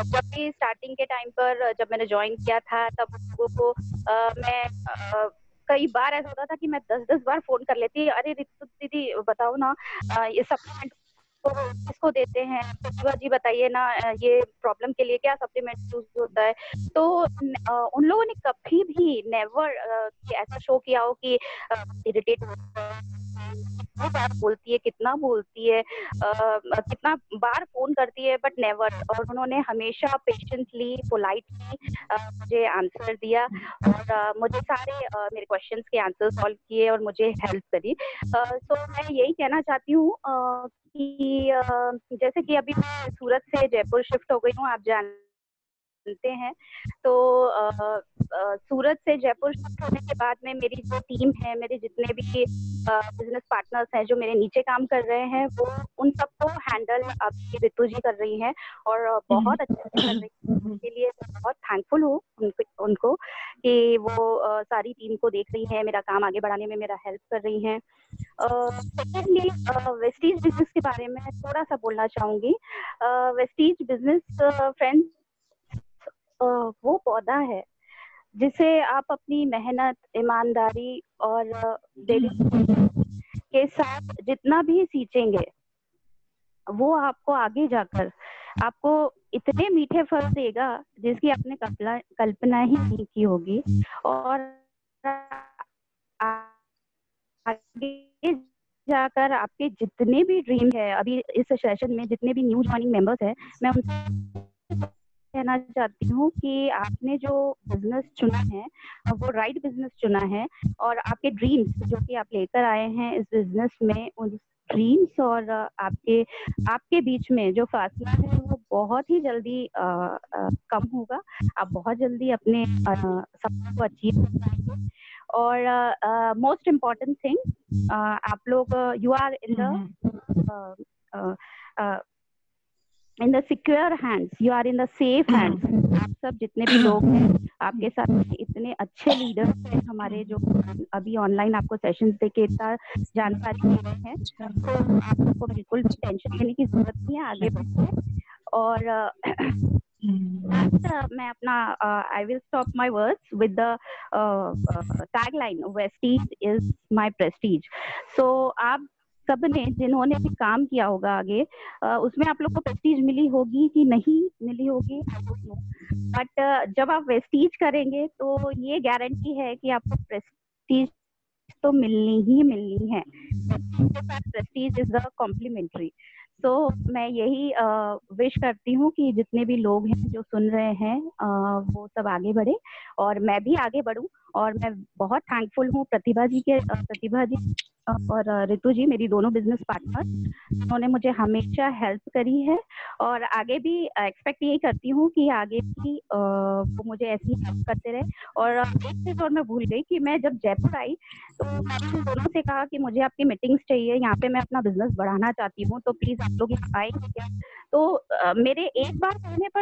जब भी स्टार्टिंग के टाइम पर जब मैंने ज्वाइन किया था तब लोगों को मैं कई बार ऐसा होता था कि मैं 10-10 बार फोन कर लेती, अरे रितु दीदी बताओ ना ये सप्लीमेंट किसको देते हैं, प्रतिभा जी बताइए ना ये प्रॉब्लम के लिए क्या सप्लीमेंट यूज होता है। तो उन लोगों ने कभी भी नेवर ऐसा शो किया हो कि इरिटेट कितना बार बोलती है, कितना बोलती है, कितना बार फोन करती है, बट नेवर। और उन्होंने हमेशा पेशेंटली पोलाइटली मुझे आंसर दिया और मुझे सारे मेरे क्वेश्चंस के आंसर सॉल्व किए और मुझे हेल्प करी। तो मैं यही कहना चाहती हूँ कि जैसे कि अभी मैं सूरत से जयपुर शिफ्ट हो गई हूँ, आप जानते हैं। तो सूरत से जयपुर शिफ्ट होने के बाद में मेरी जो टीम है, मेरे जितने भी बिजनेस पार्टनर्स हैं जो मेरे नीचे काम कर रहे हैं, वो उन सबको हैंडल आपकी रितु जी कर रही हैं और बहुत अच्छे से कर रही हैं। उसके लिए बहुत थैंकफुल हूँ उनको कि वो सारी टीम को देख रही हैं, मेरा काम आगे बढ़ाने में मेरा हेल्प कर रही हैं। सेकेंडली वेस्टीज बिजनेस के बारे में थोड़ा सा बोलना चाहूंगी। वेस्टीज बिजनेस फ्रेंड्स वो पौधा है जिसे आप अपनी मेहनत, ईमानदारी और डेडिकेशन के साथ जितना भी सींचेंगे वो आपको आगे जाकर आपको इतने मीठे फल देगा जिसकी आपने कल्पना ही नहीं की होगी। और आगे जाकर आपके जितने भी ड्रीम है, अभी इस सेशन में जितने भी न्यू ज्वाइनिंग मेंबर्स हैं, मैं उनसे कहना चाहती हूँ कि आपने जो बिजनेस चुना है वो राइट बिजनेस चुना है और आपके ड्रीम्स जो कि आप लेकर आए हैं इस बिजनेस में, उन ड्रीम्स और आपके बीच में जो फासला है वो बहुत ही जल्दी कम होगा। आप बहुत जल्दी अपने सपनों को अचीव कर पाएंगे। और मोस्ट इम्पॉर्टेंट थिंग, आप लोग you are in the secure hands, you are in the safe hands. आप सब जितने भी लोग हैं, आपके साथ इतने अच्छे लीडर्स हैं हमारे जो अभी ऑनलाइन आपको सेशंस देके इतना जानकारी दे रहे हैं, तो आपको बिल्कुल भी टेंशन लेने की जरूरत नहीं है, आगे बढ़िए। और मैं अपना I will stop my words with the tagline Vestige is my prestige. So आप सबने जिन्होंने भी काम किया होगा आगे, उसमें आप लोग को प्रेस्टीज मिली होगी कि नहीं मिली होगी, बट जब आप वेस्टीज करेंगे तो ये गारंटी है कि आपको प्रेस्टीज तो मिलनी ही मिलनी है। Prestige is the complimentary. तो मैं यही विश करती हूँ कि जितने भी लोग हैं जो सुन रहे हैं वो सब आगे बढ़े और मैं भी आगे बढ़ूं। और मैं बहुत थैंकफुल हूँ प्रतिभा जी और रितु जी, मेरी दोनों बिजनेस पार्टनर, उन्होंने मुझे हमेशा हेल्प करी है और आगे भी एक्सपेक्ट यही करती हूँ कि आगे भी वो मुझे ऐसी हेल्प करते रहे। और एक चीज और मैं भूल गई कि मैं जब जयपुर आई तो मैंने दोनों से कहा कि मुझे आपकी मीटिंग्स चाहिए, यहाँ पे मैं अपना बिजनेस बढ़ाना चाहती हूँ, तो प्लीज आप लोग आएंगे क्या। तो मेरे एक बार कहने पर